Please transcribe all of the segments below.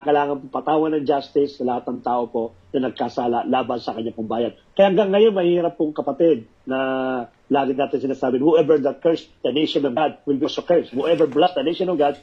kailangan po patawan ng justice sa lahat ng tao po na nagkasala laban sa kanya pong bayan. Kaya hanggang ngayon, mahirap pong kapatid na lagi natin sinasabi, whoever that curse the nation of God will be also cursed. Whoever bless the nation of God,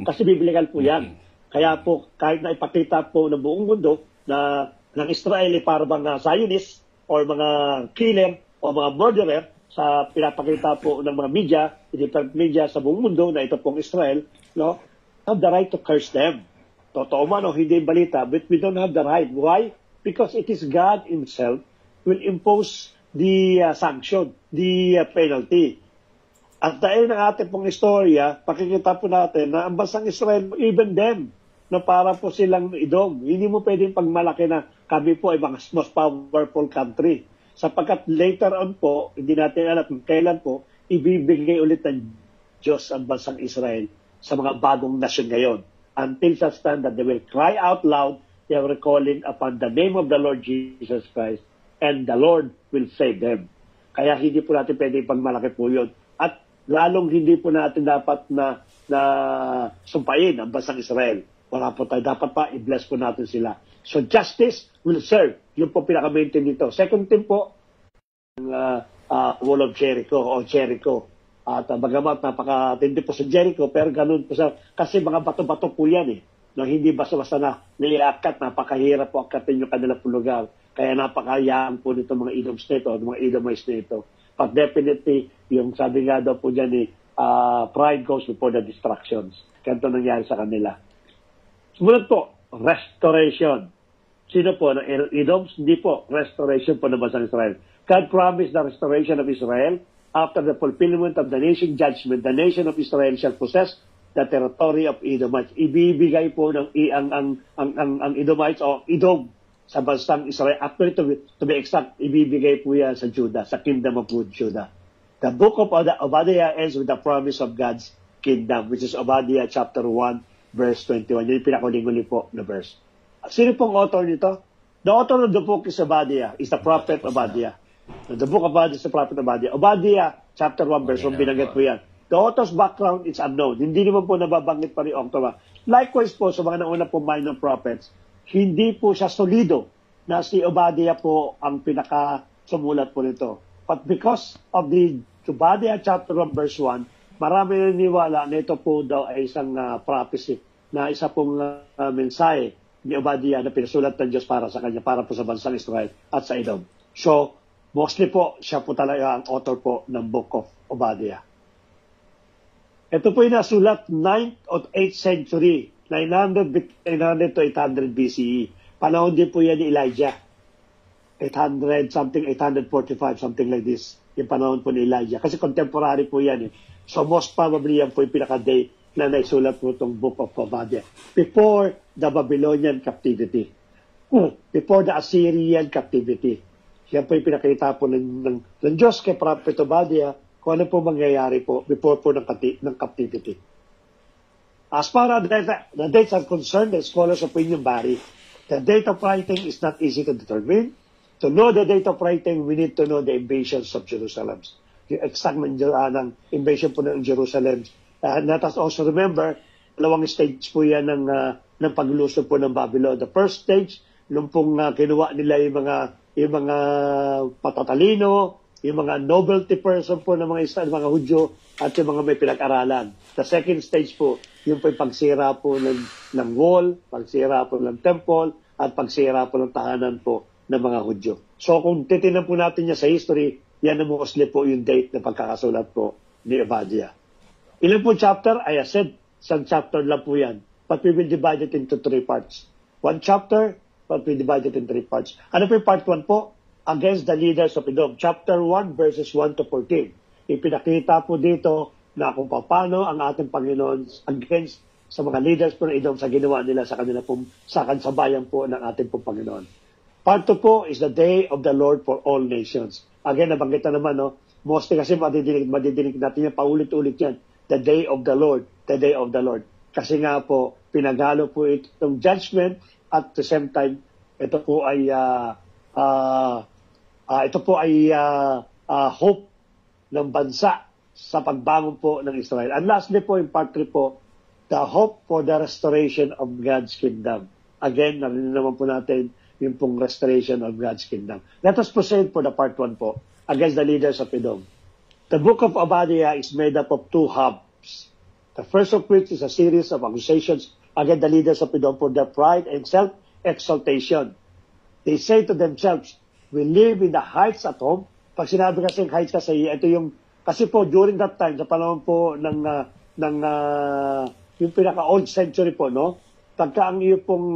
kasi biblical po yan. Kaya po, kahit na ipakita po ng buong mundo na ng Israel ay para bang Zionist or mga killer o mga murderer sa pinapakita po ng mga media, different media sa buong mundo na ito pong Israel, no, have the right to curse them. Totoo man o hindi balita, but we don't have the right. Why? Because it is God Himself will impose the sanction, the penalty. At dahil ng ating pong istorya, pakikita po natin na ang bansang Israel, even them, na para po silang idom. Hindi mo pwedeng pagmalaki na kami po ay most powerful country. Sapagkat later on po, hindi natin alam kung kailan po, ibibigay ulit ng Diyos ang bansang Israel sa mga bagong nasyon ngayon. Until such time that they will cry out loud, they are calling upon the name of the Lord Jesus Christ, and the Lord will save them. Kaya hindi po natin pwedeng pagmalaki po yun. At lalong hindi po natin dapat na sumpain ang bansang Israel. Wala po tayo. Dapat pa, i-bless po natin sila. So justice will serve. Yun po pinaka-maintain dito. Second thing po, Wall of Jericho o Jericho. At bagamat napakatindi po sa Jericho, pero ganun po sa, kasi mga bato-bato po yan eh. No, hindi basta-basta na niliakat, napakahirap po akatin yung kanilang lugar. Kaya napakayaan po nito mga Edoms nito, mga Edomites nito. But definitely, yung sabi nga daw po dyan pride goes before the distractions. Kaya ito nangyari sa kanila. Sumunod po, restoration. Sino po? Edoms? Hindi po. Restoration po ng bansang Israel. God promised the restoration of Israel. After the fulfillment of the nation judgment, the nation of Israel shall possess the territory of Edomites. Ibibigay po ng ang Edomites o Edom sa bansang Israel. Actually, to be exact, ibibigay po yan sa Judah, sa kingdom of Judah. The book of Obadiah ends with the promise of God's kingdom, which is Obadiah chapter 1, verse 21. Yun yung pinakaling-uli po na verse. Sino pong author nito? The author of the book is Obadiah, is the prophet Obadiah. The book of Obadiah is the prophet Obadiah. Obadiah, chapter 1, verse 1, binanggit po yan. The author's background is unknown. Hindi naman po nababanggit pa rin author. Likewise po, sa mga nauna po minor prophets, hindi po siya solido na si Obadiah po ang pinaka-sumulat po nito. But because of the Obadiah chapter 1, verse 1, marami naniniwala na ito po daw ay isang prophecy, na isa pong mensahe ni Obadiah na pinasulat ng Diyos para sa kanya, para po sa bansang Israel at sa Edom. So, mostly po, siya po talaga ang author po ng Book of Obadiah. Ito po yung nasulat 9th or 8th century, 900 to 800 BCE. Panahon din po yan ni Elijah. 800 something, 845, something like this. Yung panahon po ni Elijah. Kasi contemporary po yan eh. So most probably yan po yung pinaka-date na naisulat po itong Book of Obadiah. Before the Babylonian captivity. Before the Assyrian captivity. Yan po yung pinakita po ng Diyos kay Prophet Obadiah kung ano po mangyayari po before po ng captivity. As far as the dates are concerned, the scholars' opinion vary. The date of writing is not easy to determine. To know the date of writing, we need to know the invasions of Jerusalem. Yung exact ng invasion po ng Jerusalem. Let us also remember, dalawang stage po yan ng paglusob po ng Babylon. The first stage, nung pong kinuha nila yung mga patatalino, yung mga nobility person po ng mga Hudyo at yung mga may pinag-aralan. The second stage po, yung po yung pagsira po ng wall, pagsira po ng temple, at pagsira po ng tahanan po ng mga Hudyo. So kung titignan po natin niya sa history, yan na mostly po yung date na pagkakasulat po ni Obadiah. Ilan po chapter? I said, isang chapter lang po yan. But we will divide it into 3 parts. One chapter, but we divide it in 3 parts. Ano po yung part 1 po? Against the leaders of Edom. Chapter 1, verses 1 to 14. Ipinakita po dito na kung paano ang ating Panginoon against sa mga leaders po ng Edom sa ginawa nila sa kanila po, sa kansabayan po ng ating po Panginoon. Part 2 po is the day of the Lord for all nations. Again, nabanggit na naman, no? Mostly kasi madidinig natin yan, paulit-ulit yan. The day of the Lord, the day of the Lord. Kasi nga po, pinagalo po itong judgment at the same time, ito po ay hope ng bansa sa pagbangon po ng Israel. And lastly po, in part 3 po, the hope for the restoration of God's kingdom. Again, narinig naman po natin yung pong restoration of God's kingdom. Let us proceed for the part 1 po, against the leaders of Edom. The book of Obadiah is made up of 2 halves. The first of which is a series of accusations against the leaders of Edom for their pride and self-exaltation. They say to themselves, we live in the heights at home. Pag sinabi kasi heights kasi, ito yung, kasi po during that time, sa panahon po ng yung pinaka-old century po, no? Pagka ang iyo pong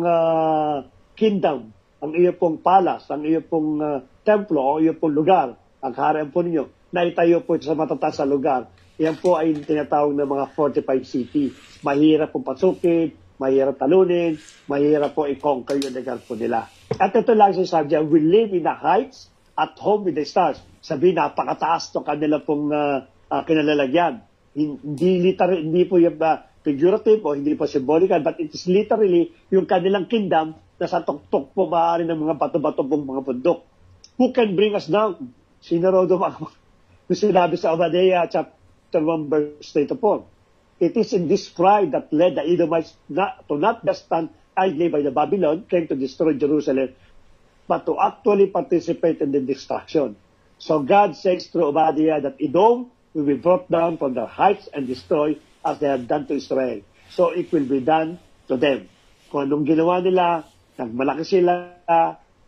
kingdom, ang iyo pong palace, ang iyo pong templo, o iyo pong lugar, ang kaharian po ninyo, naitayo po ito sa matataas na lugar, yan po ay tinatawag ng mga fortified city. Mahirap pong pasukin, mahirap talunin, mahirap po i-conquer yung lugar po nila. At ito lang sinasabi dyan, we live in the heights, at home with the stars. Sabi, napakataas to kanila pong kinalalagyan. Hindi po yung figurative o hindi po symbolical, but it is literally yung kanilang kingdom na sa tuktok po maaari ng mga bato-bato pong mga bundok. Who can bring us down? Sino raw yung sinabi sa Obadiah chapter 1 verse 34. It is in this pride that led the Edomites to not just stand idly by the Babylon, came to destroy Jerusalem, but to actually participate in the destruction. So God says through Obadiah that Edom will be brought down from their heights and destroyed as they have done to Israel. So it will be done to them. Kung anong ginawa nila, nagmalaki sila,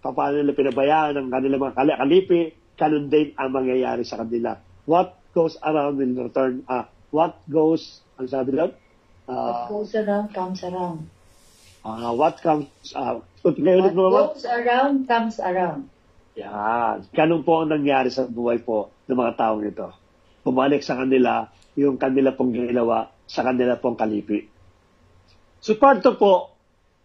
paano nila pinabayaan ng kanilang mga kalipi, ganun din ang mangyayari sa kanila. What goes around will return. What goes, ang sabi lang? What goes around comes around. What comes, What goes around comes around. Yan. Ganun po ang nangyari sa buhay po ng mga taong ito. Bumalik sa kanila yung kanila pong ginawa sa kanila pong kalipi. So part 2 po,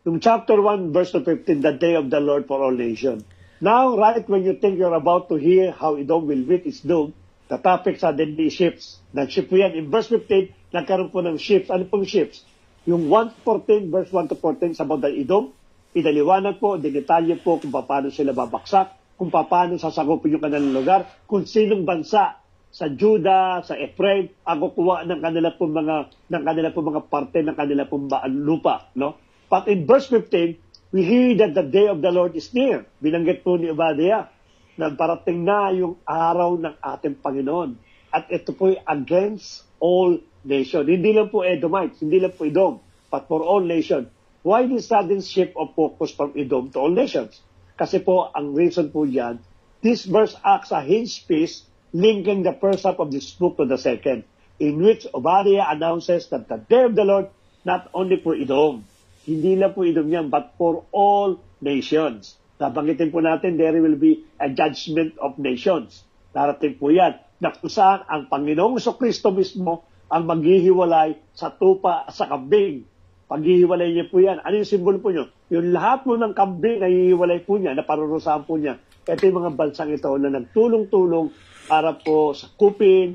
yung chapter 1 verse 15, the day of the Lord for all nations. Now, right when you think you're about to hear how Edom will meet its doom, the topic suddenly shifts. Nag-shift po yan. In verse 15, nagkaroon po ng shifts. Ano pong shifts? Yung 1-14, verse 1 to 14, sa about the Edom, idaliwanag po, dinetalye po kung paano sila babaksak, kung paano sasagupin yung kanilang lugar, kung sinong bansa sa Judah, sa Ephraim, ang kukuha ng kanila pong mga parte ng kanila pong lupa, no? But in verse 15, we hear that the day of the Lord is near. Binanggit po ni Obadiah na parating na yung araw ng ating Panginoon. At ito po against all nations. Hindi lang po Edomites, hindi lang po Edom, but for all nations. Why this sudden shift of focus from Edom to all nations? Kasi po, ang reason po yan, this verse acts a hinge piece linking the first half of this book to the second, in which Obadiah announces that the day of the Lord, not only for Edom, hindi lang po Edom yan, but for all nations. Nabanggitin po natin, there will be a judgment of nations. Darating po yan, na kung saan ang Panginoong Kristo mismo ang maghihiwalay sa tupa at sa kambing. Paghihiwalay niya po yan. Ano yung simbolo po niyo? Yung lahat po ng kambing na hihiwalay po niya, na parurusahan po niya. Ito yung mga bansang ito na nagtulong-tulong para po sakupin,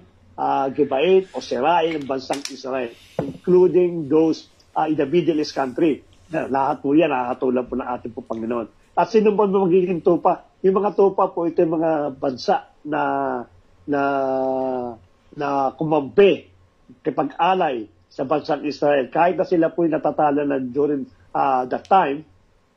gibain o sirain ang bansang Israel, including those in the Middle East country. Lahat po yan, nakakatulong po ng ating po Panginoon. At sino ba magiging tupa? Yung mga tupa po, ito yung mga bansa na kumampi, kipag-alay sa bansang Israel. Kahit na sila po yung natatala na during that time,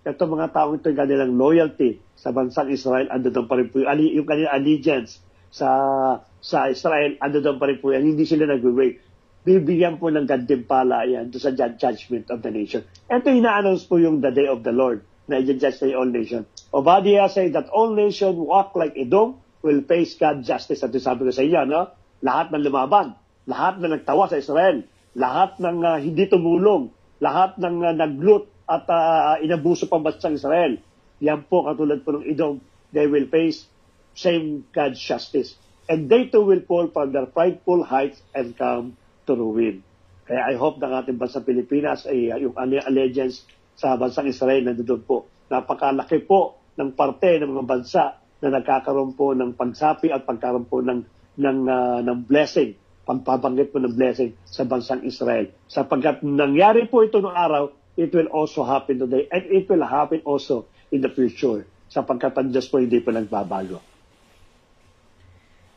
ito mga taong ito yung kanilang loyalty sa bansang Israel, ando doon pa rin po yung kanilang allegiance sa Israel, ando doon pa rin po yan. Hindi sila nag-wait. Bibigyan po ng gantimpala yan doon sa judgment of the nation. Ito ina-announce po yung the day of the Lord na i-judge na all nation. Obadiah say that all nation walk like Edom will face God justice. At sabi ko sa inyo, no? Lahat ng lumaban, lahat na nagtawa sa Israel, lahat ng hindi tumulong, lahat ng naglut at inabuso pang bansang Israel, yan po katulad po ng Edom, they will face same God's justice. And they too will fall from their prideful heights and come to ruin. Kaya I hope na ating bansang Pilipinas ay yung allegiance sa bansang Israel nandoon po. Napakalaki po ng parte ng mga bansa na nagkakaroon po ng pagsapi at pagkaroon po ng blessing, pagpabanggit po ng blessing sa bansang Israel. Sapagkat nangyari po ito noong araw, it will also happen today and it will happen also in the future. Sapagkat ang Diyos po hindi po nagbabago.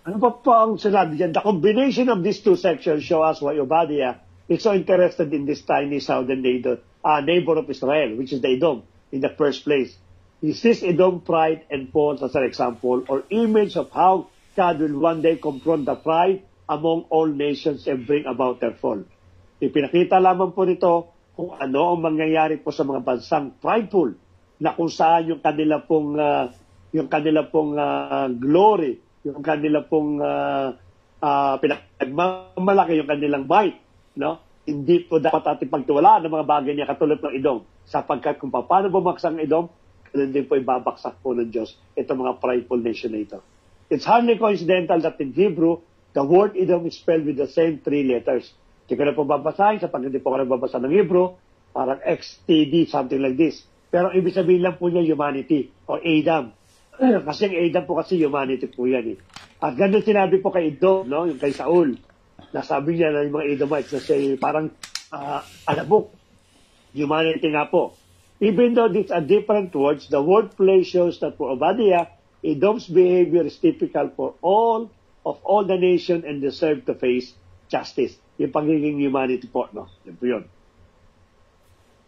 Ano pa po ang sinabi dyan? The combination of these two sections show us why Obadiah is so interested in this tiny southern neighbor of Israel, which is the Edom, in the first place. He sees Edom pride and fall as an example or image of how God will one day confront the pride among all nations and bring about their fall. Ipinakita lamang po nito kung ano ang mangyayari po sa mga bansang prideful na kung saan yung kanila pong glory, yung kanila pong pinagmamalaki, yung kanilang might, no? Hindi po dapat ating pagtiwalaan ng mga bagay niya katulad ng Edom, sapagkat kung paano bumaksak ang Edom, ganun din po ibabaksak po ng Diyos itong mga prideful nation na ito. It's hardly coincidental that in Hebrew, the word Edom is spelled with the same 3 letters. Hindi ko na po babasahin sapagkat hindi po ako nagbabasa ng Hebrew, parang XTD, something like this. Pero ibig sabihin lang po niya humanity o Adam. Kasi ang Adam po kasi humanity po yan eh. At ganun sinabi po kay Edom, no? Yung kay Saul. Nasabi niya na yung mga Edomites na siya parang alabok. Humanity nga po. Even though these are different words, the wordplay shows that for Obadiah, Edom's behavior is typical for all the nation and deserve to face justice. Yung pagiging humanity po, no? Yun po yun.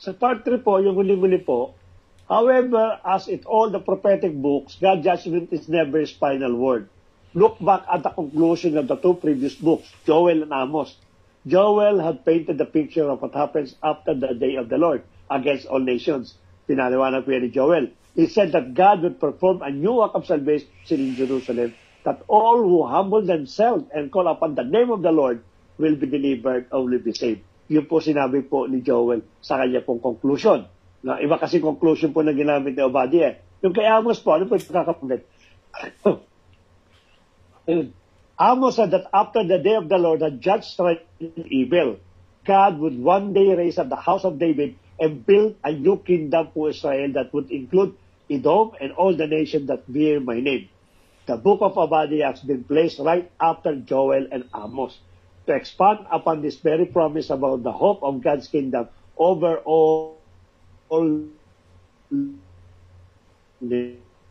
Sa part 3 po, yung huli-huli po, however, as in all the prophetic books, God's judgment is never his final word. Look back at the conclusion of the 2 previous books, Joel and Amos. Joel had painted the picture of what happens after the day of the Lord against all nations. Pinaliwanag po yan ni Joel. He said that God would perform a new work of salvation in Jerusalem, that all who humble themselves and call upon the name of the Lord will be delivered or will be saved. Yun po sinabi po ni Joel sa kanya pong conclusion. Na iba kasi conclusion po na ginamit ni Obadiah. Yung kay Amos po, ano po yung kakapagod? Amos said that after the day of the Lord had judged right and evil, God would one day raise up the house of David and build a new kingdom for Israel that would include Edom and all the nations that bear my name. The book of Obadiah has been placed right after Joel and Amos to expand upon this very promise about the hope of God's kingdom over all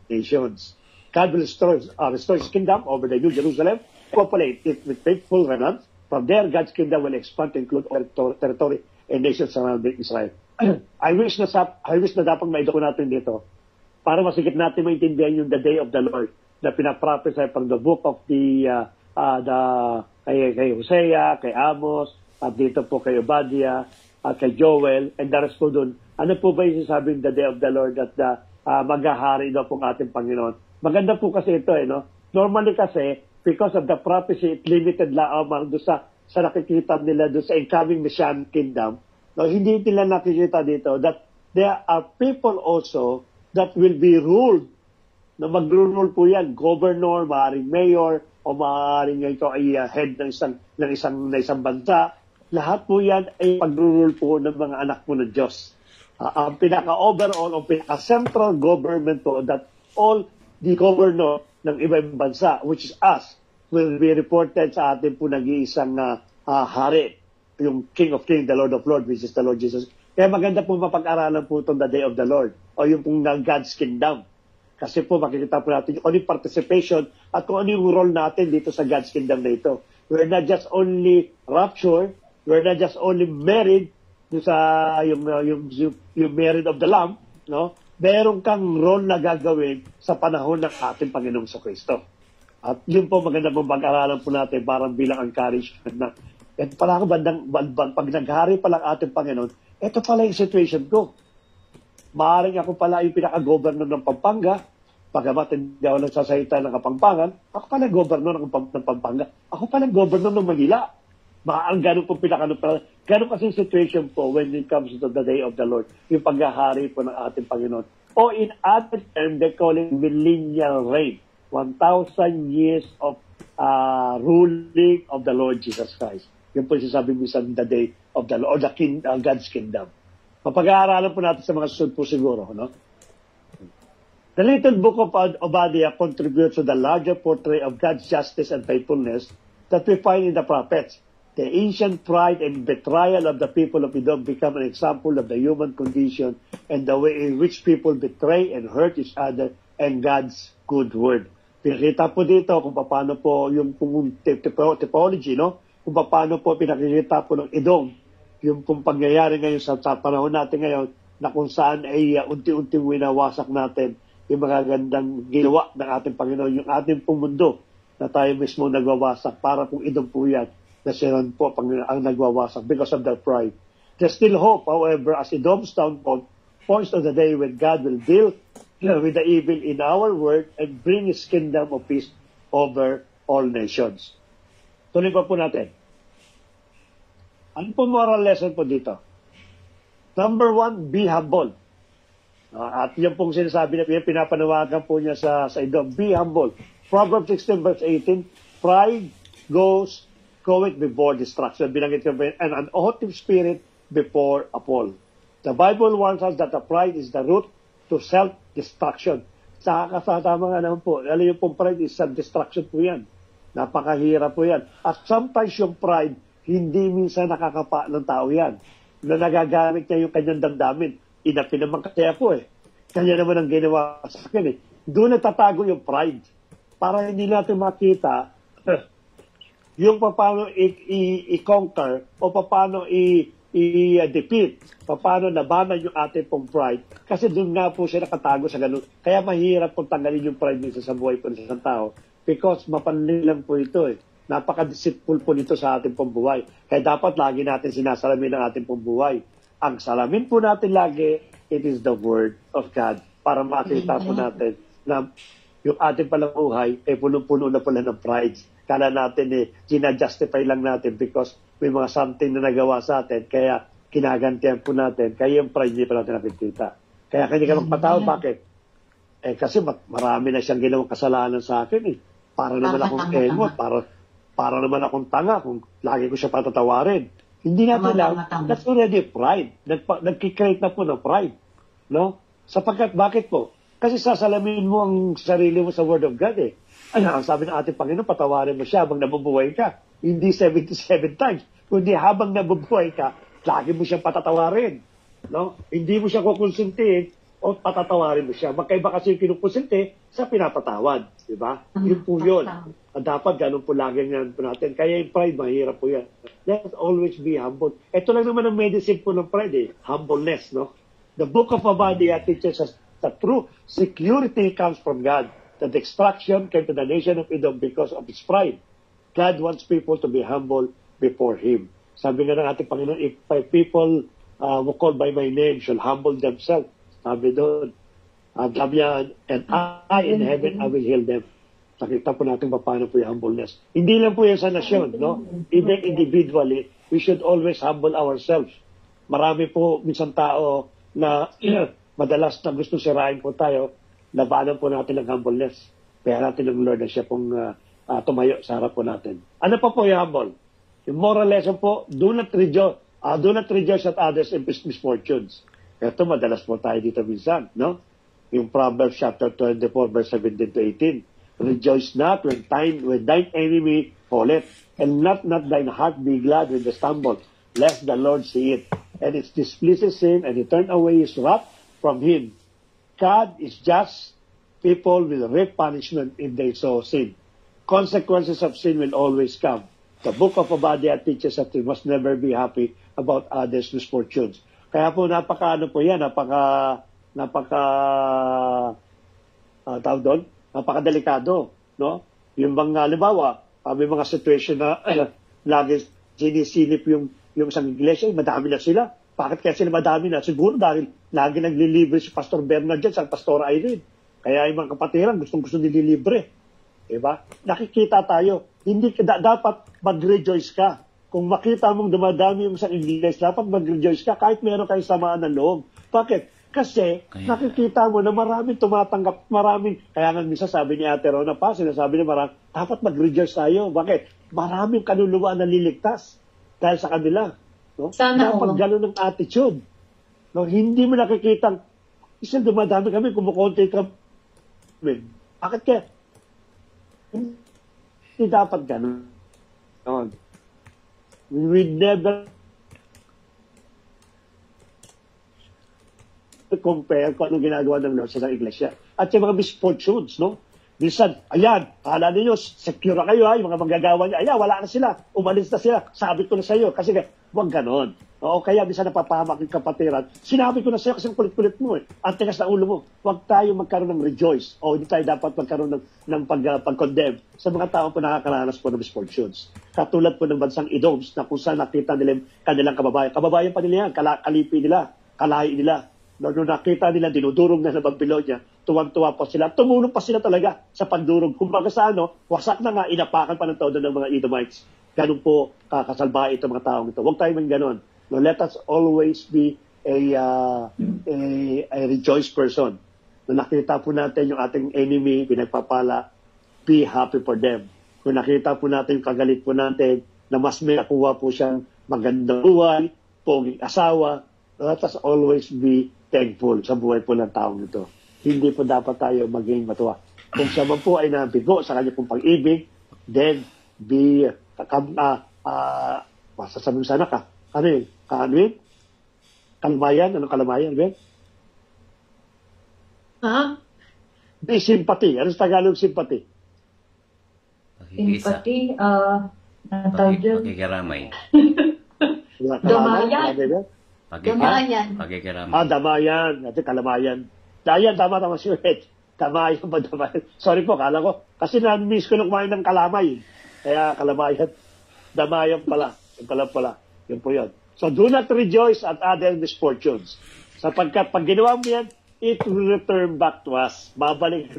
nations. God will restore his kingdom over the New Jerusalem, populate it with faithful remnants. From there, God's kingdom will expand to include all territory and nations surrounding Israel. I wish na dapat maidoko natin dito para masigit natin maintindihan yung the day of the Lord na pinaprophesy from the book of kay Hosea, kay Amos, at dito po kay Obadiah, at kay Joel, and the rest po dun. Ano po ba yung sasabing the day of the Lord at maghahari daw pong ating Panginoon? Maganda po kasi ito, no? Normally kasi, because of the prophecy, it limited lamang doon sa nakikita nila doon sa incoming Messianic kingdom. No, hindi nila nakikita dito that there are people also that will be ruled. Na mag-rule po yan, governor, maaaring mayor, o maaaring ito ay head ng isang bansa. Lahat po yan ay pag-rule po ng mga anak po ng Diyos. Ang pinaka-overall, ang pinaka-central government po that all the governor ng ibang bansa, which is us, will be reported sa atin po nag-iisang hari, yung King of Kings, the Lord of Lords, which is the Lord Jesus. Kaya maganda po mapag-aralan po itong the day of the Lord, o yung pong God's kingdom. Kasi po makikita po natin yung anong participation at kung ano yung role natin dito sa God's kingdom na ito. We're not just only raptured, we're not just only married sa yung married of the Lamb, no? Meron kang role na gagawin sa panahon ng ating Panginoong Kristo. At yun po maganda pong pag-aralan po natin parang bilang encouragement na ito pala ako pag naghari pa lang ating Panginoon, ito pala yung situation ko. Maaaring ako pala yung pinaka-governor ng Pampanga, pagamat hindi ako nagsasalita ng Kapampangan, ako pala governor ng Pampanga, ako pala governor ng Manila. Ang ganun po ganun kasi situation po when it comes to the day of the Lord, yung paghahari po ng ating Panginoon. O in other terms, they call it millennial reign, 1,000 years of ruling of the Lord Jesus Christ. Yun po yung sasabi mo sa the day of the Lord, or God's kingdom. Mapag-aaralan po natin sa mga susunod po siguro, no? The little book of Obadiah contributes to the larger portrait of God's justice and faithfulness that we find in the prophets. The ancient pride and betrayal of the people of Edom become an example of the human condition and the way in which people betray and hurt each other and God's good word. Pinakita po dito kung paano po yung typology, no? Kung paano po pinakikita po ng Edom yung pong pangyayari ngayon sa panahon natin ngayon na kung saan ay unti-unting winawasak natin yung mga gandang ginawa ng ating Panginoon, yung ating pong mundo na tayo mismo nagwawasak para kung idong po yan na siya po ang nagwawasak because of their pride. There's still hope, however, as Edom's downfall points to the day when God will deal with the evil in our world and bring His kingdom of peace over all nations. Tuloy pa po natin. Ano po moral lesson po dito? Number 1, be humble. At yan pong sinasabi na pinapanawagan po niya sa Edom, be humble. Proverbs 16 verse 18, pride goeth before destruction. Binanggit ko and an haughty spirit before a fall. The Bible warns us that the pride is the root to self-destruction. Sa kasama nga naman po, alam yung pong pride is self-destruction po yan. Napakahirap po yan. At sometimes yung pride, hindi minsan nakakapa ng tao yan. Na nagagamit niya yung kanyang damdamin. Inapin naman kaya po eh. Kanya naman ang ginawa sa akin eh. Doon natatago yung pride. Para hindi natin makita yung paano i-conquer o paano i-defeat, paano labanan yung ating pong pride. Kasi doon nga po siya nakatago sa ganun. Kaya mahirap pong tanggalin yung pride minsan sa buhay po ng isang tao because mapanlil lang po ito eh. Napaka-deceitful po nito sa ating pong buhay. Kaya dapat lagi natin sinasalamin ang ating pong buhay. Ang salamin po natin lagi, it is the Word of God. Para makita po natin na yung ating palang buhay ay punong-puno na pala ng pride. Kala natin gina-justify lang natin because may mga something na nagawa sa atin, kaya kinagantihan po natin, kaya yung pride hindi pa natin nakikita. Kaya hindi ka magpatawad, bakit? Kasi marami na siyang ginawang kasalanan sa akin eh. Para naman akong engot, para naman akong tanga kung lagi ko siya patatawarin. Hindi natin lang, that's already pride. Nagkikreate na po ng pride. No? Sapagkat, bakit po? Kasi sasalamin mo ang sarili mo sa Word of God eh. Ang sabi ng ating Panginoon, patawarin mo siya habang nabubuhay ka. Hindi 77 times. Kundi habang nabubuhay ka, lagi mo siyang patatawarin. No? Hindi mo siya kukonsintihin o patatawarin mo siya. Magkaiba kasi yung kinukonsinti sa pinapatawad. Diba? Yun po yun. Dapat ganun po lagi nga po natin. Kaya yung pride, mahirap po yan. Let's always be humble. Ito lang naman ang medicine po ng pride eh. Humbleness, no? The book of Obadiah teaches us that true security comes from God. The destruction came to the nation of Edom because of its pride. God wants people to be humble before Him. Sabi nga ng ating Panginoon, if my people who call by my name shall humble themselves, sabi doon, and I in heaven, I will heal them. Nakita po natin paano po yung humbleness. Hindi lang po yan sa nasyon, no? Even individually, we should always humble ourselves. Marami po minsan tao na madalas na gusto sirain po tayo, labanan po natin ang humbleness. Kaya natin ng Lord na siya pong tumayo sa harap po natin. Ano pa po yung humble? Yung moral lesson po, do not rejoice at others in misfortunes. Ito madalas po tayo dito minsan, no? Yung Proverbs chapter 24 verse 17 to 18. Rejoice not when thine enemy falleth, and let not thine heart be glad when they stumble, lest the Lord see it, and it displeases him, and he turn away his wrath from him. God is just. People will reap punishment if they sow sin. Consequences of sin will always come. The book of Obadiah teaches that we must never be happy about others' misfortunes. Kaya po napakadelikado, no? Yung bang halimbawa, may mga situation na lagi sinisilip yung isang iglesia, madami na sila. Bakit kaya sila madami na? Siguro dahil lagi naglilibre si Pastor Bernard dyan sa Pastor Irene. Kaya yung mga kapatiran gustong-gusto nililibre. Diba? Nakikita tayo. Hindi dapat mag-rejoice ka. Kung makita mong dumadami yung isang iglesia, dapat mag-rejoice ka kahit meron kayong samaan ng loob. Bakit? Kasi nakikita mo na maraming tumatanggap, kaya nga minsan sabi ni Ate Rona pa, sinasabi niya dapat mag-rejoice tayo. Bakit? Maraming kaluluwa na liligtas dahil sa kanila. No? Dapat gano'n ang attitude. No? Hindi mo nakikita, isang dumadami kami, kumukonti kami. Bakit kaya? Hindi dapat gano'n. No? We never compare kung anong ginagawa ng Lord sa isang iglesia. At yung mga misfortunes, no? Minsan, ayan, hala ninyo, secure na kayo, yung mga manggagawa niya, ayan, wala na sila, umalis na sila, sabi ko na sa iyo, kasi huwag ganon. Oo, kaya minsan napapahamak yung kapatiran. Sinabi ko na sa'yo kasi ang kulit-kulit mo eh. Ang tigas na ulo mo. Huwag tayo magkaroon ng rejoice. O hindi tayo dapat magkaroon ng pag-condemn sa mga tao po nakakaranas po ng misfortunes. Katulad po ng bansang Edoms na kung saan nakita nila yung kanilang kababayan. Kababayan pa nila yan, kalipi nila, kalahi nila. Nung nakita nila, dinudurog na sa Babylonia, tuwang-tuwa pa sila. Tumulong pa sila talaga sa pagdurog. Kumbaga sa wasak na nga, inapakan pa ng todo ng mga Edomites. Ganun po kakasalbahe itong mga taong ito. Huwag tayo man ganon. No, let us always be a rejoice person. Kung nakita po natin yung ating enemy, pinagpapala, be happy for them. Kung nakita po natin yung kagalit po natin, na mas may nakuha po siyang magandang buhay, poging asawa, let us always be thankful sa buhay po ng taong ito. Hindi po dapat tayo maging matuwa. Kung siya man po ay nabigo sa kanya pong pag-ibig, then be, masasabi sana ka, ano yun? Kalmayan? Anong kalmayan, Ben? Ha? Be sympathy. Ano sa Tagalog sympathy? Sympathy, Pakikiramay. Damayan. Damayan. Pakikiramay. Damayan. Ito, kalamayan. Dayan, tama si Ed. Damayan ba, damayan? Sorry po, kala ko. Kasi na-miss ko nung kumain ng kalamay. Kaya kalamayan. Damayan pala. Yung pala. Yun po yun. So, do not rejoice at other misfortunes. Sapagkat pag ginawa mo yan, it will return back to us. Babalik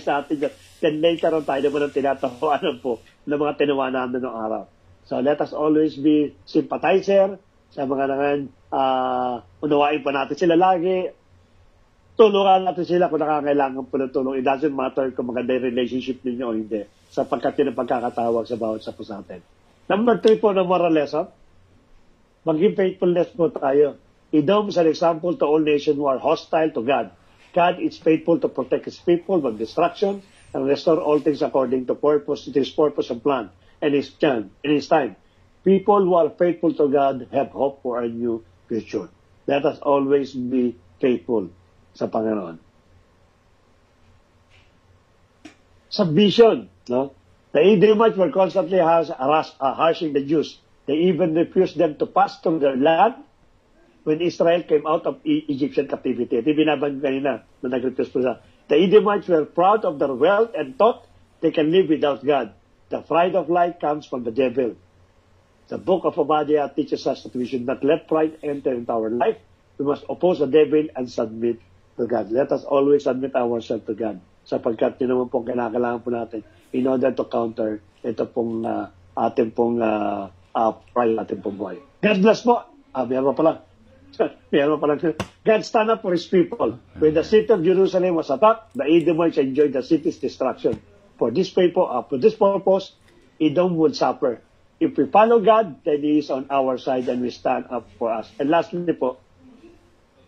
sa atin yan. Then later on, tayo naman ang tinatawanan po ng mga tinawanan ng araw. So, let us always be sympathizer sa mga nangan. Unawain pa natin sila lagi. Tulungan natin sila kung nakakailangan po ng tulong. It doesn't matter kung maganda yung relationship ninyo o hindi. Sapagkat yun ang pagkakatawag sa bawat sa po sa atin. Number 3 po na moral lesson. Maging faithfulness po tayo. Edom is an example to all nations who are hostile to God. God is faithful to protect His people from destruction and restore all things according to His purpose and plan and His time. People who are faithful to God have hope for a new future. Let us always be faithful sa Panginoon. Submission, no? The Edomites were constantly harshing the Jews. They even refused them to pass through their land when Israel came out of Egyptian captivity. Ito binabanggit kanina na nag-request po sa. The Edomites were proud of their wealth and thought they can live without God. The pride of life comes from the devil. The book of Obadiah teaches us that we should not let pride enter into our life. We must oppose the devil and submit to God. Let us always submit ourselves to God. Sapagkat yun naman pong kailangan po natin in order to counter ito pong ating pong pride, ating pong buhay. God bless po. Meron pa lang. God stand up for His people. When the city of Jerusalem was attacked, the Edomites enjoyed the city's destruction. For this purpose, Edom would suffer. If we follow God, then He is on our side and we stand up for us. And lastly po,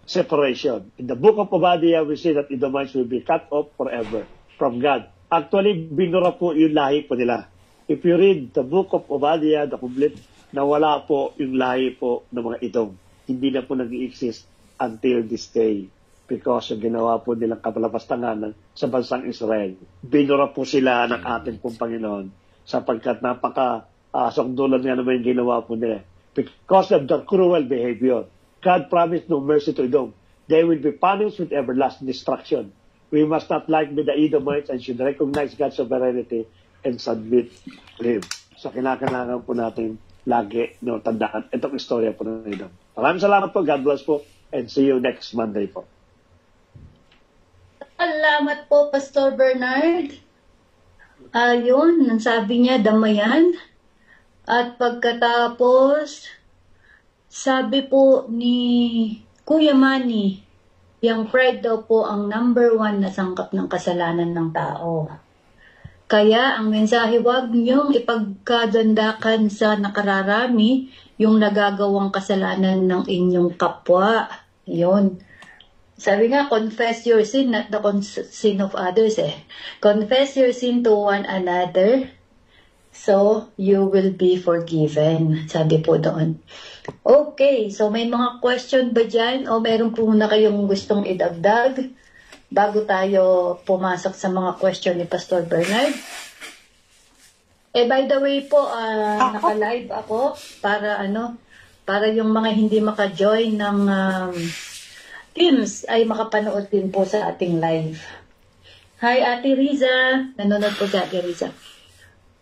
separation. In the book of Obadiah, we see that Edomites will be cut off forever from God. Actually, binura po yung lahi po nila. If you read the book of Obadiah, the complete, nawala po yung lahi po ng mga Edom. Hindi na po nag-i-exist until this day because yung ginawa po nilang kapalapastangan sa bansang Israel. Binura po sila ng ating pong Panginoon sapagkat napaka-sokdulan nga naman yung ginawa po nila. Because of their cruel behavior, God promised no mercy to Edom. They will be punished with everlasting destruction. We must not like the Edomites and should recognize God's sovereignty and submit to Him. So, kinakailangan po natin lagi tandaan itong istorya po ng Edom. Maraming salamat po. God bless po. And see you next Monday po. Salamat po, Pastor Bernard. Ayun, sabi niya, damayan. At pagkatapos, sabi po ni Kuya Manny, yung pride daw po ang number 1 na sangkap ng kasalanan ng tao. Kaya ang mensahe, huwag niyong ipagkagandakan sa nakararami yung nagagawang kasalanan ng inyong kapwa. Yun. Sabi nga, confess your sin, not the sin of others Confess your sin to one another, so you will be forgiven. Sabi po doon. Okay, so may mga question ba dyan? O meron po na kayong gustong idagdag bago tayo pumasok sa mga question ni Pastor Bernard? By the way po, naka-live ako para para yung mga hindi maka-join ng Teams ay makapanood din po sa ating live. Hi, Ate Riza. Nanonood po si Ate Riza.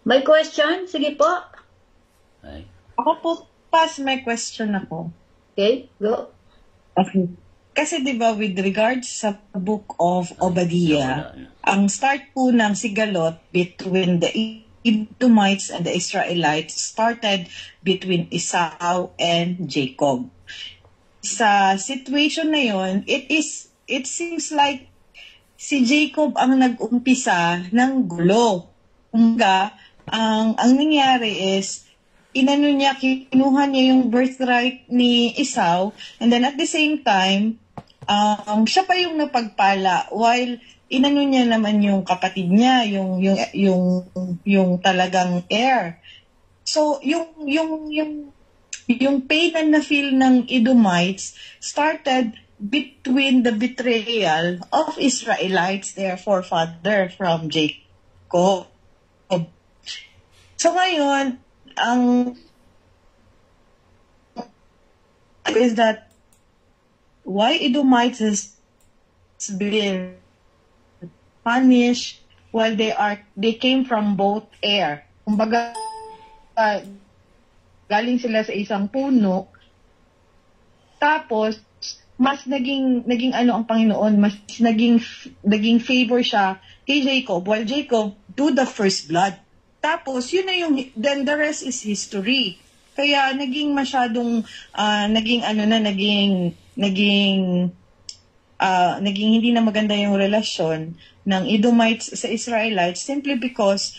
May question? Sige po. Ay. Ako po, may question ako. Okay, go. Okay. Kasi di ba with regards sa book of Obadiah, ang start po ng sigalot between the Edomites and the Israelites started between Esau and Jacob. Sa situation na yon, it seems like si Jacob ang nag-umpisa ng gulo. Kumbaga, ang nangyari is kinuha niya yung birthright ni Esau, and then at the same time, siya pa yung napagpala while inano niya naman yung kapatid niya, yung talagang heir. So yung pain na feel ng Edomites started between the betrayal of Israelites, their forefather from Jacob. So ngayon, is that why Edomites has been punished while they came from both heir. Kumbaga, galing sila sa isang puno, tapos mas naging ang Panginoon, mas naging favor siya kay Jacob, while Jacob do the first blood. Tapos yun na then the rest is history. Kaya naging masyadong naging hindi na maganda yung relasyon ng Edomites sa Israelites simply because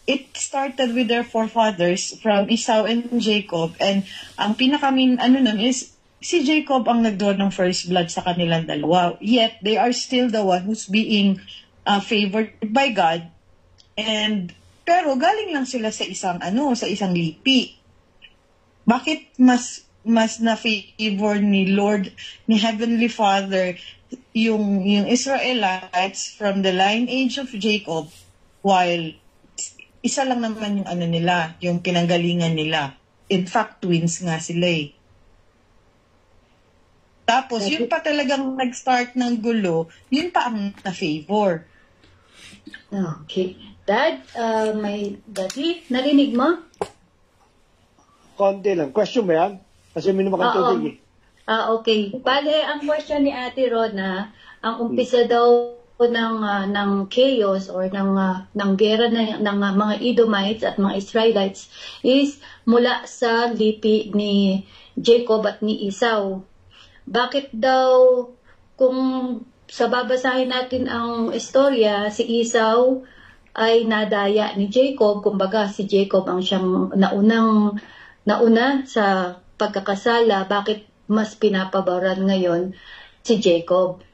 it started with their forefathers from Esau and Jacob, and ang nun is si Jacob ang nagdraw ng first blood sa kanilang dalawa. Yet they are still the one who's being favored by God, pero galing lang sila sa isang lipi. Bakit mas na-favor ni Heavenly Father yung Israelites from the lineage of Jacob, while isa lang naman yung nila, yung pinanggalingan nila. In fact, twins nga sila eh. Tapos, yun pa talagang nag-start ng gulo, yun pa ang na-favor. Okay. Dad, may daddy, narinig mo? Konti lang. Question mo yan? Kasi minum akong tubig eh. Okay. Bale, ang question ni Ate Rona, ang umpisa daw ng chaos or ng gera ng mga Edomites at mga Israelites is mula sa lipi ni Jacob at ni Esau. Bakit daw, kung sa babasahin natin ang istorya, si Esau ay nadaya ni Jacob, kumbaga si Jacob ang siyang nauna sa pagkakasala, bakit mas pinapaboran ngayon si Jacob?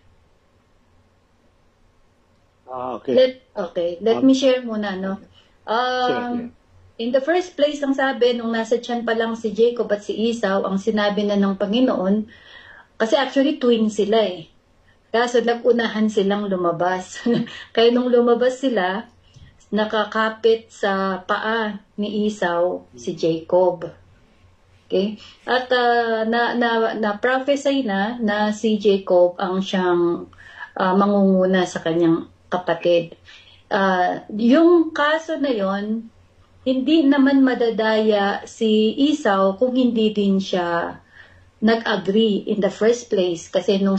Okay. Let me share muna, no? Sure. In the first place, ang sabi, nung nasa tiyan pa lang si Jacob at si Esau, ang sinabi na ng Panginoon, kasi actually twin sila eh. Kaso nag-unahan silang lumabas. Kaya nung lumabas sila, nakakapit sa paa ni Esau si Jacob. Okay? At na-prophesy na si Jacob ang siyang mangunguna sa kanyang kapatid. Yung kaso na yon, hindi naman madadaya si Esau kung hindi din siya nag-agree in the first place. Kasi nung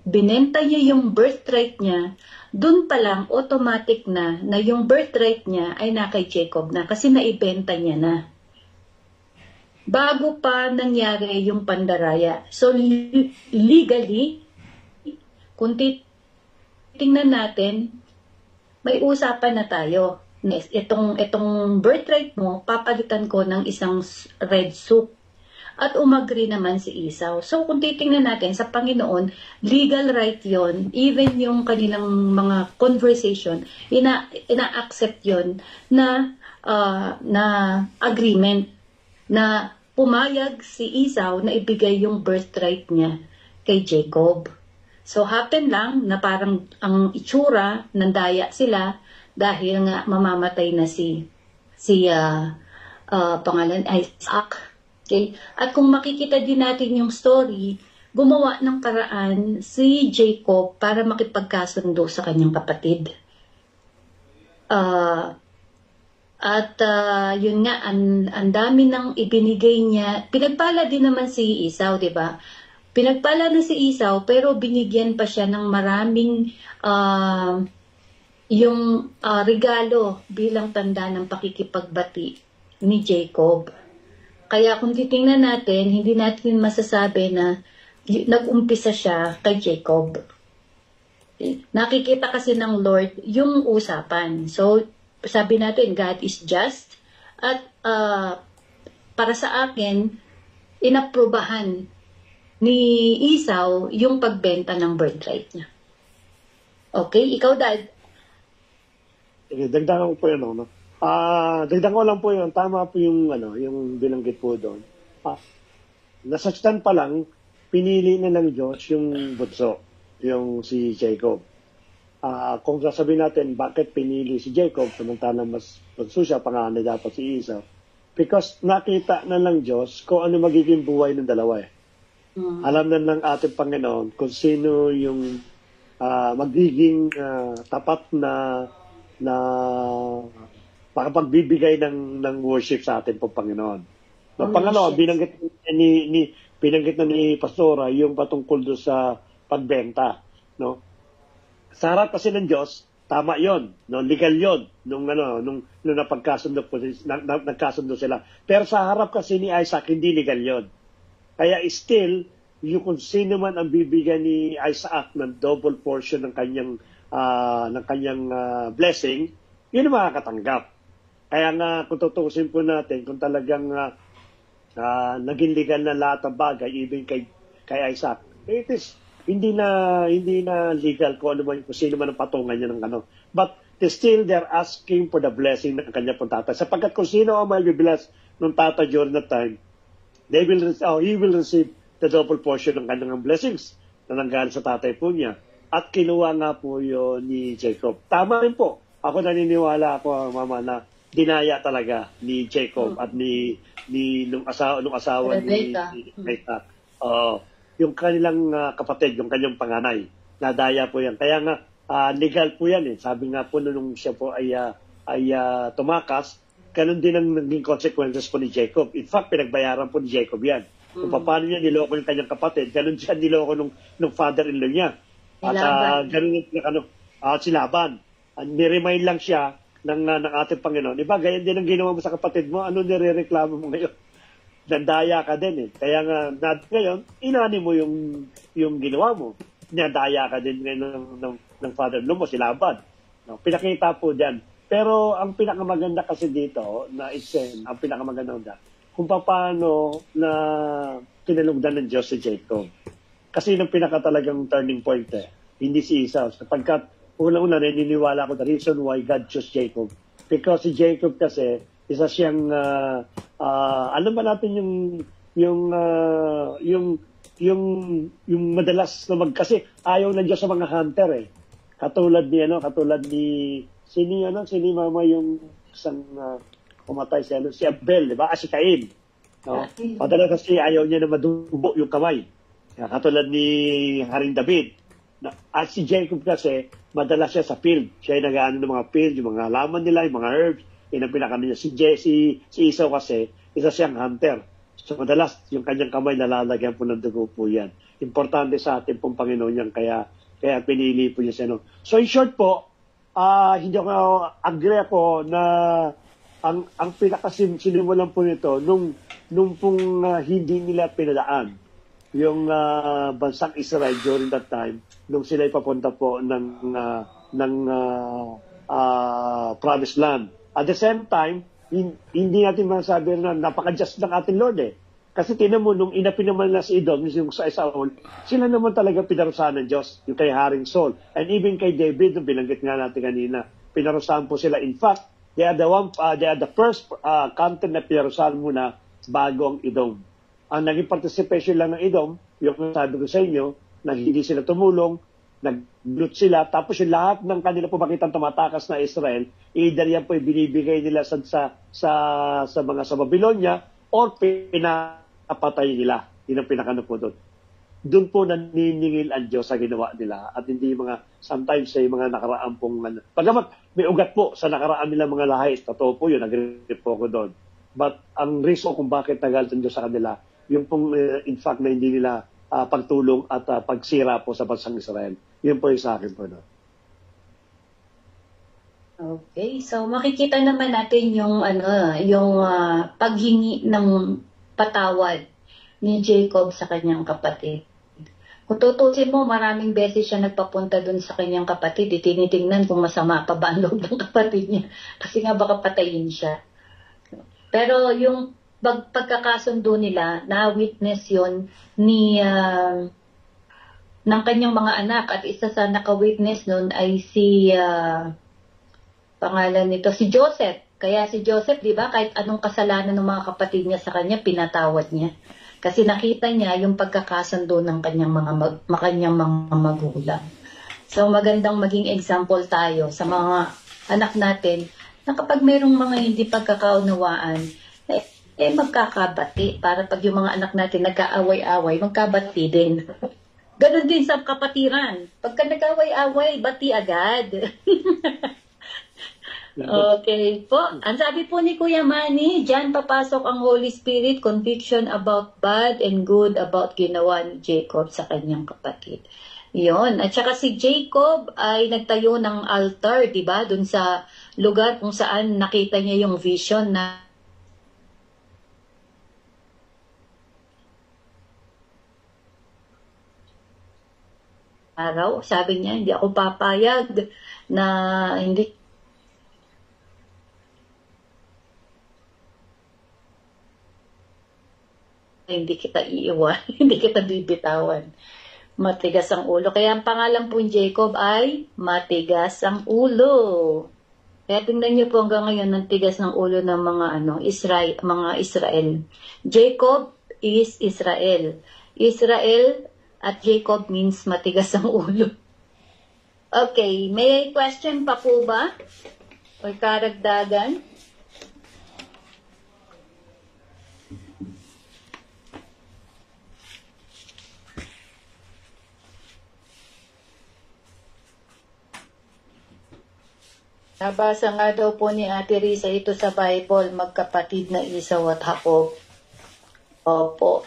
binenta niya yung birthright niya, dun pa lang automatic na yung birthright niya ay na kay Jacob na kasi naibenta niya na. Bago pa nangyari yung pandaraya. So legally, kung tingnan natin, may usapan na tayo. Itong birthright mo, papalitan ko ng isang red soup. At umagri naman si Esau. So kung titingnan natin sa Panginoon, legal right yon, even yung kanilang mga conversation, ina-accept yon na agreement na pumayag si Esau na ibigay yung birthright niya kay Jacob. So happen lang na parang ang itsura, nandaya sila dahil nga mamamatay na si pangalan Isaac. Okay? At kung makikita din natin yung story, gumawa ng paraan si Jacob para makipagkasundo sa kanyang kapatid. Yun nga, ang dami ng ibinigay niya. Pinagpala din naman si Esau, di ba? Pinagpala na si Esau, pero binigyan pa siya ng maraming regalo bilang tanda ng pakikipagbati ni Jacob. Kaya kung titingnan natin, hindi natin masasabi na nag-umpisa siya kay Jacob. Nakikita kasi ng Lord yung usapan. So, sabi natin, God is just. At para sa akin, inaprubahan ni Esau yung pagbenta ng birthright niya. Okay? Ikaw, Dad? Okay, dagdagan ko po yun, no? Dagdagan ko lang po yun. Tama po yung, yung binanggit po doon. Nasaktan pa lang, pinili na ng Diyos yung bunso, yung si Jacob. Kung sasabihin natin, bakit pinili si Jacob, samantalang mas bunso siya, panganay dapat si Esau. Because nakita na ng Diyos kung ano magiging buhay ng dalawa eh. Alam na ng ating Panginoon kung sino yung magiging tapat na makapagbibigay ng worship sa ating Panginoon. Pangalawa, binanggit na ni Pastora yung patungkol doon sa pagbenta, no? Sa harap kasi ng Diyos, tama 'yon, no? Legal 'yon nung napagkasundo po, nagkasundo sila. Pero sa harap kasi ni Isaac, hindi legal 'yon. Kaya still, yung kung sino man ang bibigyan ni Isaac ng double portion ng kanyang blessing, yun ang makakatanggap. Kaya nga, kung tutusin po natin, kung talagang naging legal na lahat ng bagay, even kay Isaac, it is hindi na legal kung sino man ang patungan niya ng ano. But still, they're asking for the blessing ng kanya pong tatay. Sapagkat kung sino ang may bless ng tatay during that time, he will receive the double portion ng kanyang blessings na nanggaling sa tatay po niya. At kinuha nga po yun ni Jacob. Tama rin po. Ako naniniwala ako, Mama, na dinaya talaga ni Jacob at nung asawa ni Rebecca. Yung kanilang kapatid, yung kanyang panganay. Nadaya po yan. Kaya nga, legal po yan eh. Sabi nga po nung siya po ay tumakas, ganun din ang naging consequences po ni Jacob. In fact, pinagbayaran po ni Jacob yan. Kung paano niya niloko yung kanyang kapatid, ganun siya niloko nung father-in-law niya. At ganun yung si Laban. Niremind lang siya ng ating Panginoon. Iba, ganyan din ang ginawa mo sa kapatid mo, ano nirereklamo mo ngayon? Nandaya ka din eh. Kaya nga, ngayon, inani mo yung ginawa mo. Nadaya ka din ngayon ng father-in-law mo, si Laban. No? Pinakita po dyan. Pero ang pinakamaganda kasi dito, ang pinakamaganda kung paano na kinalugdan ng Diyos si Jacob. Kasi yun ang pinakatalagang turning point eh. Hindi si Esau. Sapagkat unang-una naniniwala ko the reason why God chose Jacob. Because si Jacob kasi, isa siyang, alam ba natin yung madalas na kasi ayaw ng Diyos sa mga hunter eh. Katulad ni sini Mama yung isang pumatay si Abel, di ba? Si Cain. No? Madalas kasi ayaw niya na madubo yung kamay. Katulad ni Haring David. At si Jacob kasi, madalas siya sa field. Siya yung nag-aano ng mga field, yung mga halaman nila, yung mga herbs. Yun ang pinakano niya. Si Esau kasi, isa siyang hunter. So madalas, yung kanyang kamay nalalagyan po ng dugo po yan. Importante sa ating pong Panginoon yan, kaya pinili po niya siya. No? So in short po, hindi ako agree ako na ang pinakasinimulan po nito nung pong hindi nila pinadaan yung bansang Israel during that time nung sila ipapunta po ng promised land. At the same time, hindi natin masasabi na napaka-just ng ating Lord eh. Kasi tinan mo, nung inapinaman na si Edom, yung sa Saul, sila naman talaga pinarusahan ng Diyos, yung kay Haring Saul. And even kay David, nung binanggit nga natin kanina, pinarusahan po sila. In fact, they are the first country na pinarusahan muna bago ang Edom. Ang naging participation lang ng Edom, yung sabi ko sa inyo, na hindi sila tumulong, nag-loot sila, tapos yung lahat ng kanila po makitang tumatakas na Israel, either yan po binibigay nila sa Babylonia, or pinapatay nila. Yun ang pinakano po doon. Doon po naniningil ang Diyos sa ginawa nila at hindi sometimes sa mga nakaraan pong, pagamat may ugat po sa nakaraan nila mga lahi, totoo po yun, agree po ko doon. But ang reason kung bakit nagalit ang Diyos sa kanila, yung pong in fact na hindi nila pagtulong at pagsira po sa bansang Israel. Yun po yung sa akin po doon. Okay, so makikita naman natin yung paghingi ng patawad ni Jacob sa kanyang kapatid. Kung tutusin mo, maraming beses siya nagpapunta dun sa kanyang kapatid. Tinitingnan kung masama pa ba ang loob ng kapatid niya. Kasi nga baka patayin siya. Pero yung pagkakasundo nila, na-witness yun ng kanyang mga anak. At isa sa naka-witness nun ay pangalan nito, si Joseph. Kaya si Joseph, di ba, kahit anong kasalanan ng mga kapatid niya sa kanya, pinatawad niya. Kasi nakita niya yung pagkakasundo ng kanyang mga magulang. So magandang maging example tayo sa mga anak natin na kapag mayroong mga hindi pagkakaunawaan, magkakabati. Para pag yung mga anak natin nagkaaway-away, magkabati din. Ganon din sa kapatiran. Pagka nag-away-away, bati agad. Okay po. Ang sabi po ni Kuya Manny, diyan papasok ang Holy Spirit, conviction about bad and good about ginawa ni Jacob sa kanyang kapatid. Yon. At saka si Jacob ay nagtayo ng altar, di ba? Doon sa lugar kung saan nakita niya yung vision na araw. Sabi niya, hindi ako papayag na hindi kita iiwan, hindi kita bibitawan. Matigas ang ulo. Kaya ang pangalan po ni Jacob ay matigas ang ulo. Kaya tingnan niyo po hanggang ngayon ang tigas ng ulo ng mga Israel. Jacob is Israel. Israel at Jacob means matigas ang ulo. Okay, may question pa po ba? O karagdagan? Nabasa nga daw po ni Ate Risa ito sa Bible, magkapatid na Esau at Jacob. Opo.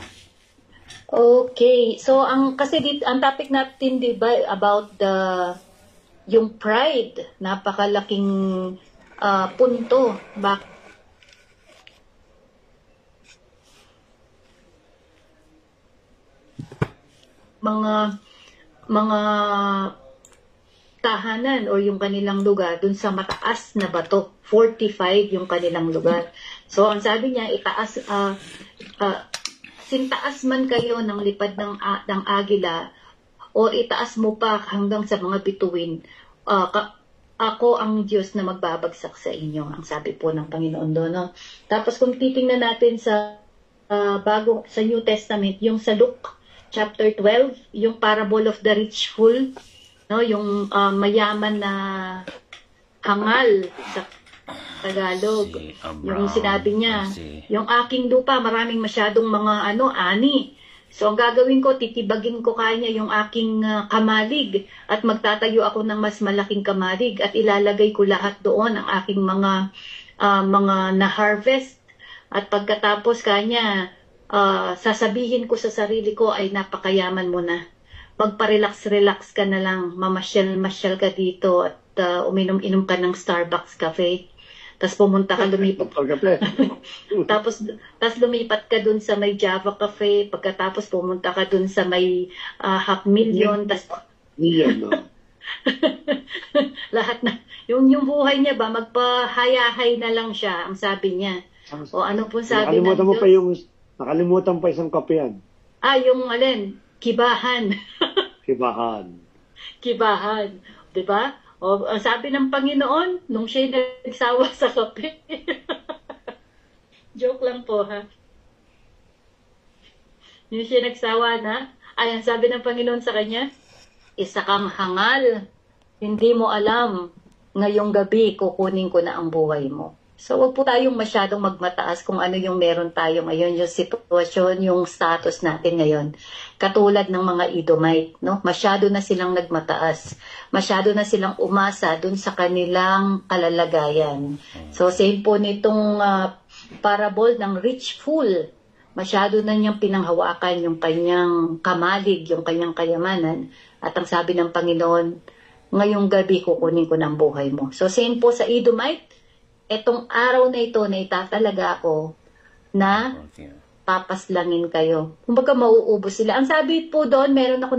Okay, so ang topic natin, di ba, about yung pride, napakalaking punto. Mga tahanan o yung kanilang lugar dun sa mataas na bato, 45 yung kanilang lugar. So ang sabi niya, sintaas man kayo ng lipad ng agila o itaas mo pa hanggang sa mga bituin, ako ang Diyos na magbabagsak sa inyo, ang sabi po ng Panginoon doon. No? Tapos kung titingnan natin sa sa New Testament, yung sa Luke chapter 12, yung parable of the rich fool, no, yung mayaman na hangal sa Tagalog. Yung sinabi niya, yung aking lupa, maraming masyadong mga ani. So ang gagawin ko, titibagin ko kanya yung aking kamalig at magtatayo ako ng mas malaking kamalig at ilalagay ko lahat doon ang aking mga na-harvest. At pagkatapos kanya, sasabihin ko sa sarili ko ay napakayaman mo na. Magpa-relax ka na lang, mamasyal ka dito at uminom-inom ka ng Starbucks cafe. Tapos pumunta ka, lumipat. tapos lumipat ka dun sa may Java Cafe. Pagkatapos pumunta ka dun sa may Half Million. Lahat na. Yung buhay niya ba, magpahayahay na lang siya, ang sabi niya. O ano po sabi ng Diyos? Nakalimutan pa isang kape yan. Yung alin? Kibahan. Kibahan. Diba? O, ang sabi ng Panginoon, nung siya nagsawa sa kape. Joke lang po, ha? Nung siya nagsawa na, ang sabi ng Panginoon sa kanya, isa kang hangal. Hindi mo alam, ngayong gabi kukunin ko na ang buhay mo. So, wag po tayong masyadong magmataas kung ano yung meron tayo ngayon, yung sitwasyon, yung status natin ngayon. Katulad ng mga Edomite, no? Masyado na silang nagmataas. Masyado na silang umasa dun sa kanilang kalalagayan. So, same po nitong parable ng rich fool. Masyado na niyang pinanghawakan yung kanyang kamalig, yung kanyang kayamanan. At ang sabi ng Panginoon, ngayong gabi kukunin ko ng buhay mo. So, same po sa Edomite, etong araw na ito na itatalaga ako na papaslangin kayo. Kumbaga mauubos sila. Ang sabi po doon, meron ako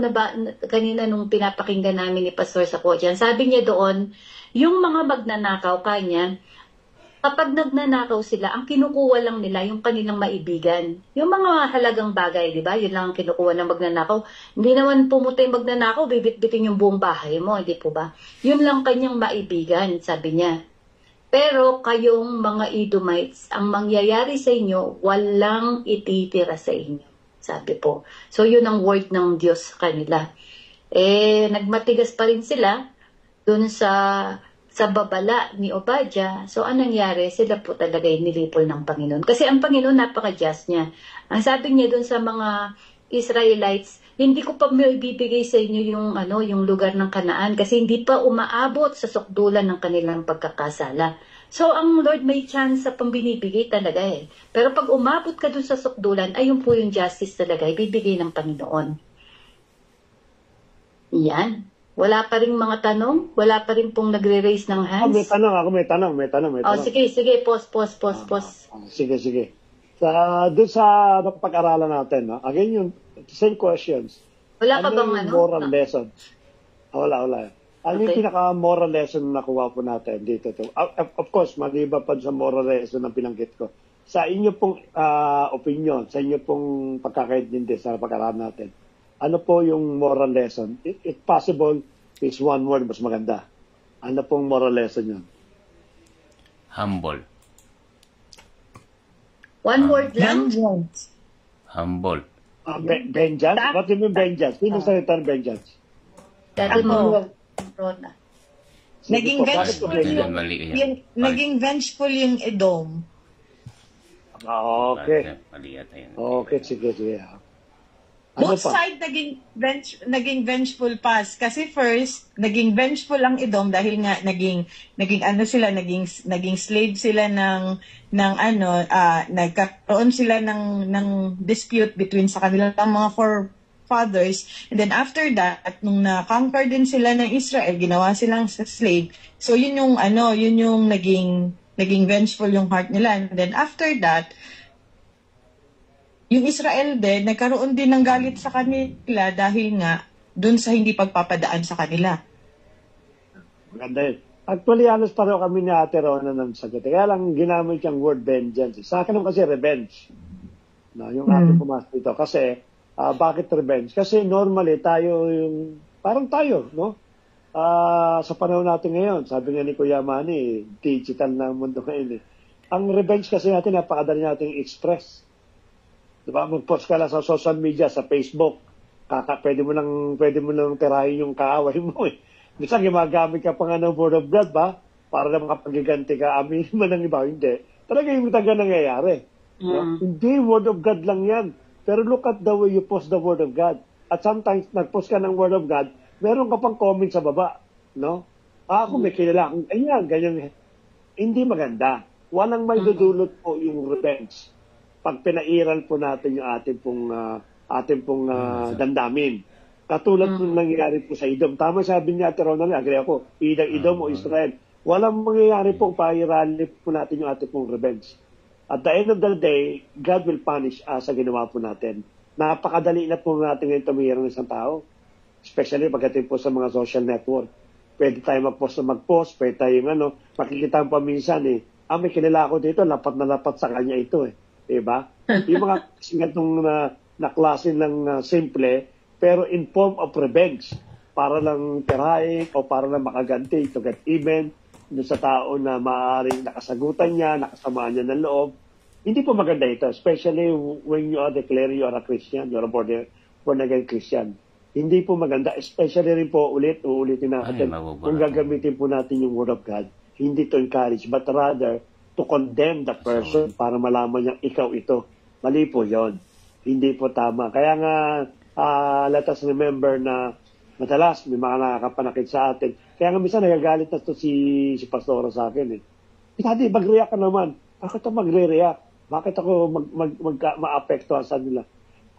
kanina nung pinapakinggan namin ni Pastor Saco dyan, sabi niya doon, yung mga magnanakaw kanya, kapag nagnanakaw sila, ang kinukuha lang nila yung kanilang maibigan. Yung mga halagang bagay, di ba? Yun lang ang kinukuha ng magnanakaw. Hindi naman pumunta yung magnanakaw, bibit-bitin yung buong bahay mo, hindi po ba? Yun lang kanyang maibigan, sabi niya. Pero kayong mga Edomites, ang mangyayari sa inyo, walang ititira sa inyo. Sabi po. So yun ang word ng Diyos sa kanila. Nagmatigas pa rin sila dun sa babala ni Obadya. So anong nangyari? Sila po talaga nilipol ng Panginoon. Kasi ang Panginoon napaka-just niya. Ang sabi niya dun sa mga Israelites, hindi ko pa may ibibigay sa inyo yung lugar ng Kanaan kasi hindi pa umaabot sa sukdulan ng kanilang pagkakasala. So, ang Lord may chance sa pambinibigay talaga eh. Pero pag umabot ka dun sa sukdulan, ayun po yung justice talaga, ibibigay ng Panginoon. Yan. Wala pa rin mga tanong? Wala pa rin pong nagre-raise ng hands? May tanong. Oh, sige. Pause. Sige. Doon sa pag-aralan natin, no? Again, yung same questions. Wala ka bang moral lesson? Wala. Ano yung pinaka-moral lesson na nakuha po natin dito? Of course, maliban pa sa moral lesson na pinanggit ko. Sa inyo pong opinion, sa inyo pong pagkakaintindi sa pag-aralan natin, ano po yung moral lesson? If possible, is one word, mas maganda. Ano pong moral lesson yun? Humble. One word lang? Vengeance. Humble. Vengeance? What do you mean vengeance? Sino salita ng vengeance? Dati mo, Rona. Naging vengeful yung Edom. Okay. Okay, sige. Both side naging vengeful pass kasi first naging vengeful ang Edom dahil nga naging slave sila nagkaroon sila ng dispute between sa kanilang mga forefathers, and then after that nung na-conquer din sila ng Israel, ginawa silang slave. So yun yung naging vengeful yung heart nila, and then after that yung Israel din, nagkaroon din ng galit sa kanila dahil nga dun sa hindi pagpapadaan sa kanila. Maganda yun. Actually, halos pareho kami ni Ate Rona ng sagot. Kaya lang ginamit yung word vengeance. Sa akin kasi revenge. No, yung ating pumasok dito. Kasi, bakit revenge? Kasi normally parang tayo, no? Sa panahon natin ngayon, sabi nga ni Kuya Manny, digital na mundo ngayon. Ang revenge kasi natin, napakadali natin express. Diba, mag-post ka lang sa social media, sa Facebook, pwede mo lang tirahin yung kaaway mo eh. Minsan gumagamit ka pa nga ng word of God ba? Para na makapagiganti ka, aminin mo ng iba, hindi. Talaga yung taga nangyayari. No? Hindi, word of God lang yan. Pero look at the way you post the word of God. At sometimes, nag-post ka ng word of God, meron ka pang comment sa baba. No? Ako may kilala. Ayan, ganyan. Hindi maganda. Walang may dudulot po yung revenge. Pag pinairan po natin yung ating pong damdamin. Katulad po nangyayari po sa Edom. Tama sabi niya, Ate Ronald, agree ako, either Edom o Israel. Walang mangyayari pong pairali po natin yung ating pong revenge. At the end of the day, God will punish us sa ginawa po natin. Napakadali na po natin ngayon tumihirang ng isang tao. Especially pagdating po sa mga social network. Pwede tayo mag-post, pwede tayo makikita mo pa minsan may kilala ko dito, lapat na lapat sa kanya ito eh. Diba? Yung mga singatong na klase ng simple, pero in form of revenge. Para lang tirahin o para lang makaganti to get even dun sa tao na maaaring nakasagutan niya, nakasamaan niya ng loob. Hindi po maganda ito, especially when you are declaring you are a Christian, you are a born again Christian. Hindi po maganda, especially rin po uulitin natin kung gagamitin po natin yung Word of God. Hindi to encourage, but rather to to condemn the person para malaman niyang ikaw ito. Mali po yon. Hindi po tama. Kaya nga, let us remember na madalas may mga nakakapanakit sa atin. Kaya nga minsan nagagalit na to si Pastora sa akin eh. Daddy, mag-react ka naman. Bakit ako magre-react? Bakit ako ma-apektuhan sa nila?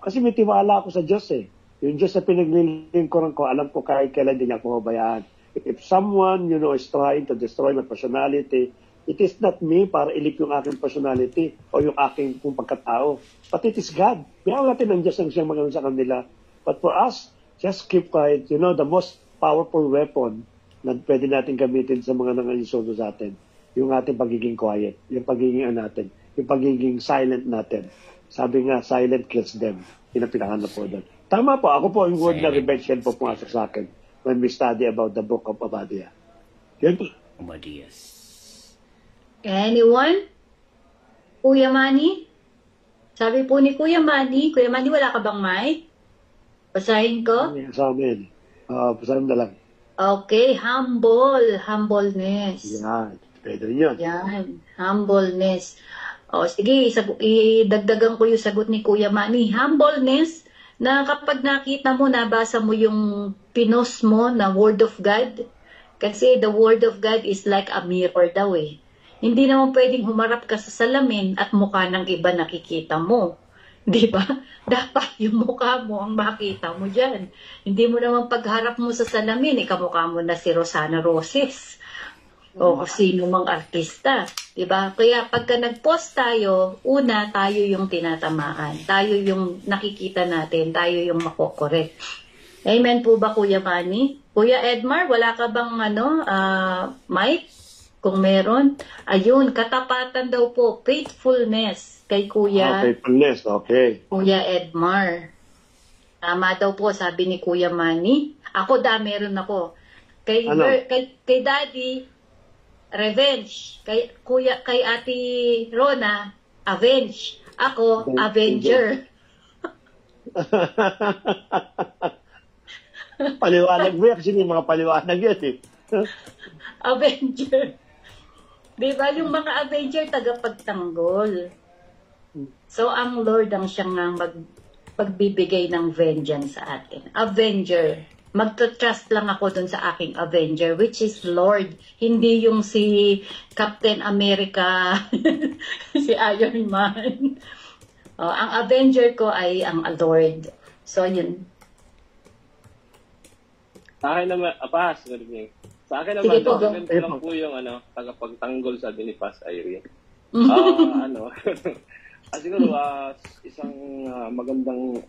Kasi may tiwala ako sa Diyos eh. Yung Diyos na pinaglilingkuran ko, alam ko kahit kailan din niya ako mabayaan. If someone, is trying to destroy my personality, it is not me para ilip yung aking personality o yung aking pagkatao. But it is God. Biyang natin ang Diyos ang siyang magano sa kanila. But for us, just keep quiet. The most powerful weapon na pwede natin gamitin sa mga nangangisulto sa atin, yung ating pagiging quiet, yung pagiging natin, yung pagiging silent natin. Sabi nga, silent kills them. Yun ang pinakana po doon. Tama po, ako po, yung word na revenge yan po pumasok sa akin when we study about the book of Obadiah. Yan po. Obadiah. Anyone? Kuya Manny? Sabi po ni Kuya Manny, wala ka bang mic? Basahin ko? Sa amin. Basahin na lang. Okay, humbleness. Yan. Pwede rin yun. Yan, humbleness. O sige, idagdagan ko yung sagot ni Kuya Manny. Humbleness, na kapag nakita mo, nabasa mo yung pinos mo na Word of God, kasi the Word of God is like a mirror daw eh. Hindi naman pwedeng humarap ka sa salamin at mukha ng iba nakikita mo. Di ba? Dapat yung mukha mo ang makita mo dyan. Hindi mo naman pagharap mo sa salamin, kamukha mo na si Rosana Roses. O sino mang artista. Diba? Kaya pagka nag-post tayo, una tayo yung tinatamaan. Tayo yung nakikita natin. Tayo yung makokorek. Amen po ba, Kuya Manny? Kuya Edmar, wala ka bang mic? Kung meron. Ayun, katapatan daw po. Faithfulness kay Kuya. Faithfulness, okay. Kuya Edmar. Tama daw po, sabi ni Kuya Manny. Ako meron ako. Kay Daddy, revenge. Kay Ate Rona, avenge. Ako, avenger. Paliwanag mo yan kasi yung mga paliwanag yan eh. Avenger. Diba yung mga avenger tagapagtanggol. So ang Lord ang siyang magbibigay ng vengeance sa atin. Avenger. Magta-trust lang ako dun sa aking Avenger, which is Lord. Hindi yung si Captain America, si Iron Man. Ang Avenger ko ay ang Lord. So, yun. Sa akin naman, Pas, sa akin naman, ganito lang po yung tagapagtanggol sabi ni Pas Irene. Siguro, isang magandang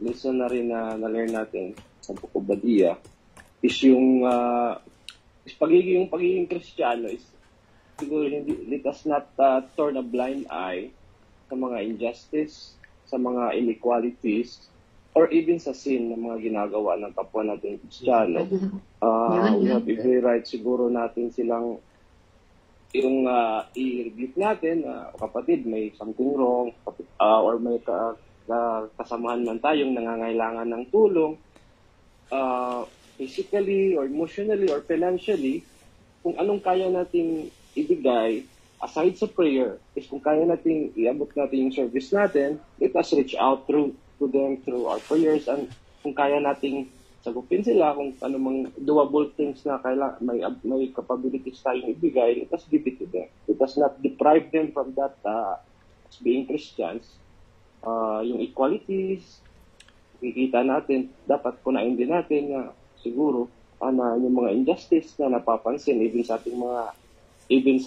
lesson na rin na na-learn natin sa Book of Obadiah is yung pagiging Kristiyano is siguro let us not turn a blind eye sa mga injustice, sa mga inequalities, or even sa sin na mga ginagawa ng kapwa natin Kristiyano. We have every right siguro natin silang yung i-rebuke natin, kapatid, may something wrong, or may kasamahan man tayong nangangailangan ng tulong, physically or emotionally or financially, kung anong kaya nating ibigay, aside sa prayer, is kung kaya nating iabot natin yung service natin, let us reach out to them through our prayers, and kung kaya nating sagupin sila, kung anumang doable things na may capabilities tayong ibigay, let us give it to them. Let us not deprive them from that as being Christians. Yung equalities, kikita natin, dapat kunain din natin na siguro yung mga injustice na napapansin even sa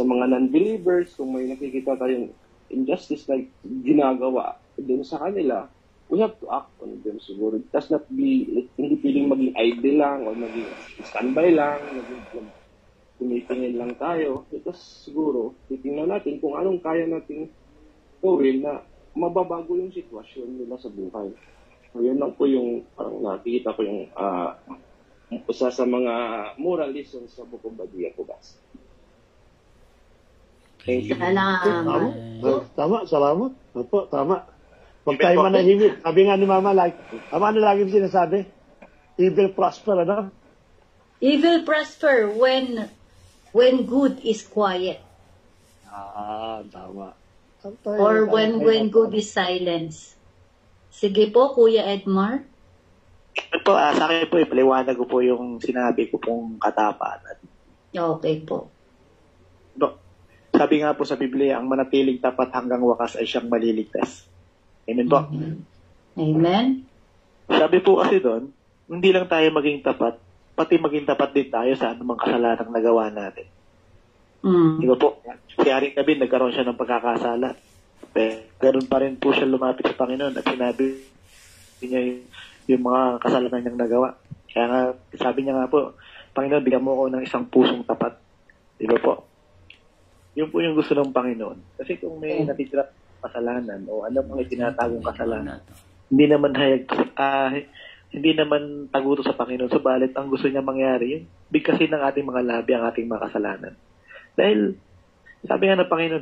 mga non-believers, kung may nakikita tayong injustice na ginagawa din sa kanila, we have to act on them siguro. It does not be, hindi piling maging idle lang o maging standby lang, tumitingin lang tayo. Ito siguro, titingnan natin kung anong kaya nating gawin na mababago yung sitwasyon nila sa buhay. So, yun lang po yung parang nakikita ko yung isa sa mga moral lessons sa Book of Obadiah po, guys. Thank you. Tama, salamat. Opo, tama. Huwag tayo manahimik. Sabi nga ni Mama, ano lagi sinasabi? Evil prosper, ano? Evil prosper when good is quiet. Tama. Or when good is silence. Sige po, Kuya Edmar. Po, sa akin po, ipaliwanag ko po yung sinabi ko pong katapatan. Okay po. Sabi nga po sa Biblia, ang manatiling tapat hanggang wakas ay siyang maliligtas. Amen po. Amen. Sabi po kasi doon, hindi lang tayo maging tapat, pati maging tapat din tayo sa anumang kasalanang nagawa natin. Di ba po? Si Haring David, nagkaroon siya ng pagkakasala. Pero ganoon pa rin po siya lumapit sa Panginoon at sinabi niya yung mga kasalanan niyang nagawa. Kaya nga, sabi niya nga po, Panginoon, bigyan mo ako ng isang pusong tapat. Di ba po? Yun po yung gusto ng Panginoon. Kasi kung may natitira kasalanan o ano mga itinatagong kasalanan, hindi naman taguto sa Panginoon. Subalit, ang gusto niya mangyari, yung bigkasin ng ating mga labi ang ating mga kasalanan. Dahil, sabi nga ng Panginoon,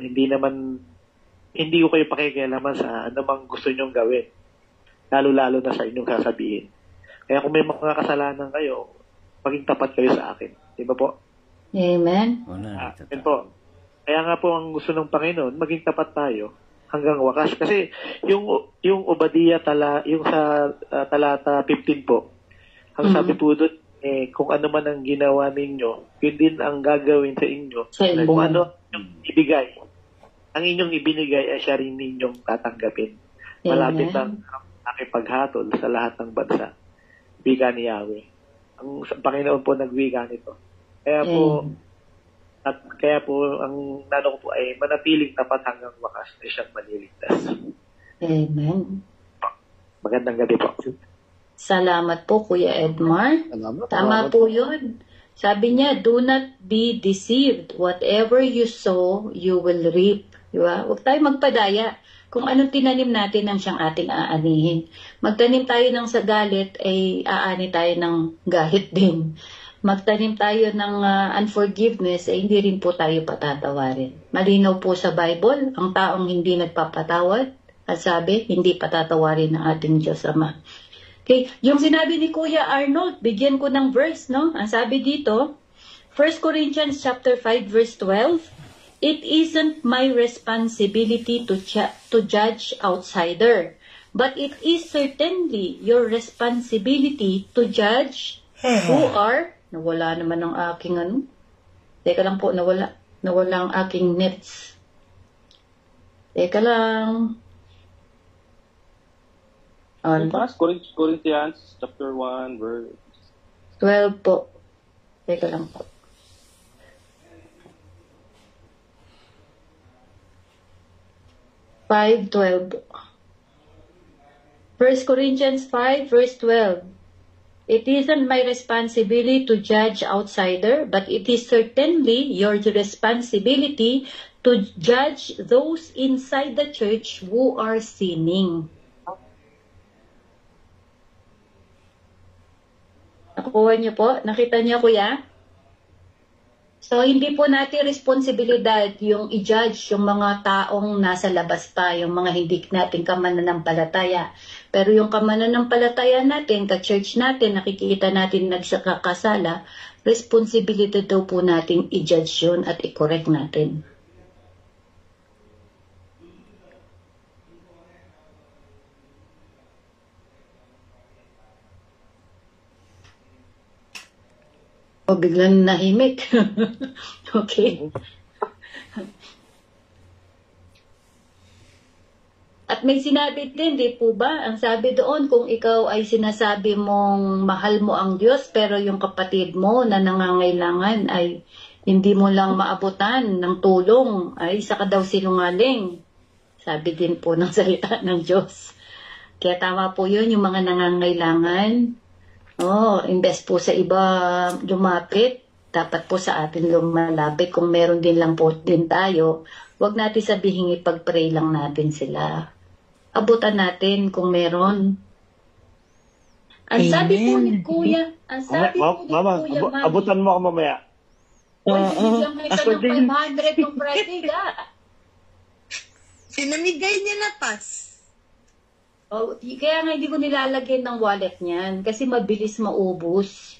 hindi ko kayo pakikialaman sa anumang gusto niyong gawin. Lalo-lalo na sa inyong sasabihin. Kaya kung may mga kasalanan kayo, maging tapat kayo sa akin. Di ba po? Amen. Amen po. Kaya nga po ang gusto ng Panginoon, maging tapat tayo hanggang wakas. Kasi yung Obadiah yung sa talata 15 po, ang sabi po doon, kung ano man ang ginawa ninyo, yun din ang gagawin sa inyo. Kung ano yung ibigay, ang inyong ibinigay ay siya rin ninyong tatanggapin. Malapit ang aking paghatol sa lahat ng bansa. Wika ni Yahweh. Ang Panginoon po nagwika nito. Kaya po ang nano ko po ay manatiling tapat hanggang wakas ay siyang maliligtas. Amen. Magandang gabi po. Salamat po, Kuya Edmar. Tama po yun. Sabi niya, do not be deceived. Whatever you sow, you will reap. Diba? Huwag tayo magpadaya. Kung anong tinanim natin, ang siyang ating aanihin. Magtanim tayo ng sa galit, ay aani tayo ng galit din. Magtanim tayo ng unforgiveness, ay hindi rin po tayo patatawarin. Malinaw po sa Bible, ang taong hindi nagpapatawad, at sabi, hindi patatawarin ng ating Diyos Ama. Okay, yung sinabi ni Kuya Arnold, bigyan ko ng verse, no? Ang sabi dito, 1 Corinthians chapter 5 verse 12, it isn't my responsibility to judge outsider, but it is certainly your responsibility to judge who are, nawala naman ang aking teka lang po, nawala ang aking nets. Teka lang. Corinthians chapter 1 verse 12 po. Teka lang po. (5:12). 1 Corinthians 5 verse 12. It isn't my responsibility to judge outsider, but it is certainly your responsibility to judge those inside the church who are sinning. Nakuha niyo po? Nakita niyo, Kuya? So, hindi po natin responsibilidad yung i-judge yung mga taong nasa labas pa, yung mga hindi natin kamananampalataya. Pero yung kamananampalataya natin, ka-church natin, nakikita natin nagsakakasala, responsibility daw po natin i-judge yun at i-correct natin. O, biglang nahimik. Okay. At may sinabi din, di po ba? Ang sabi doon, kung ikaw ay sinasabi mong mahal mo ang Diyos, pero yung kapatid mo na nangangailangan ay hindi mo lang maabutan ng tulong, ay isa ka daw sinungaling. Sabi din po ng salita ng Diyos. Kaya tama po yun, yung mga nangangailangan. Imbes po sa iba lumapit, dapat po sa atin lumalapit. Kung meron din lang po din tayo, wag natin sabihin ipag-pray lang natin sila. Abutan natin kung meron. Ang sabi po ni Kuya, Mama, abutan mo ako mamaya. Bigyan kita ng 500 yung Friday, Sinamigay niya na pas. Kaya nga hindi ko nilalagyan ng wallet niyan kasi mabilis maubos.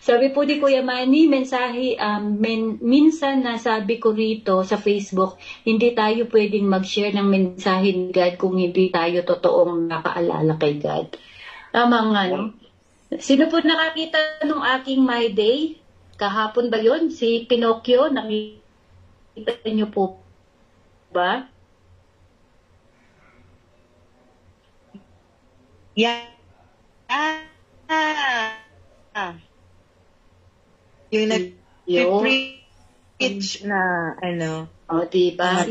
Sabi po ni Kuya Manny, mensahe, minsan nasabi ko rito sa Facebook, hindi tayo pwedeng mag-share ng mensahe ni God kung hindi tayo totoong nakaalala kay God. Tama nga, no? Sino po nakakita nung aking My Day? Kahapon ba yun? Si Pinocchio, nakita niyo po ba? Yeah. Yung nag-preach na ano. O, diba?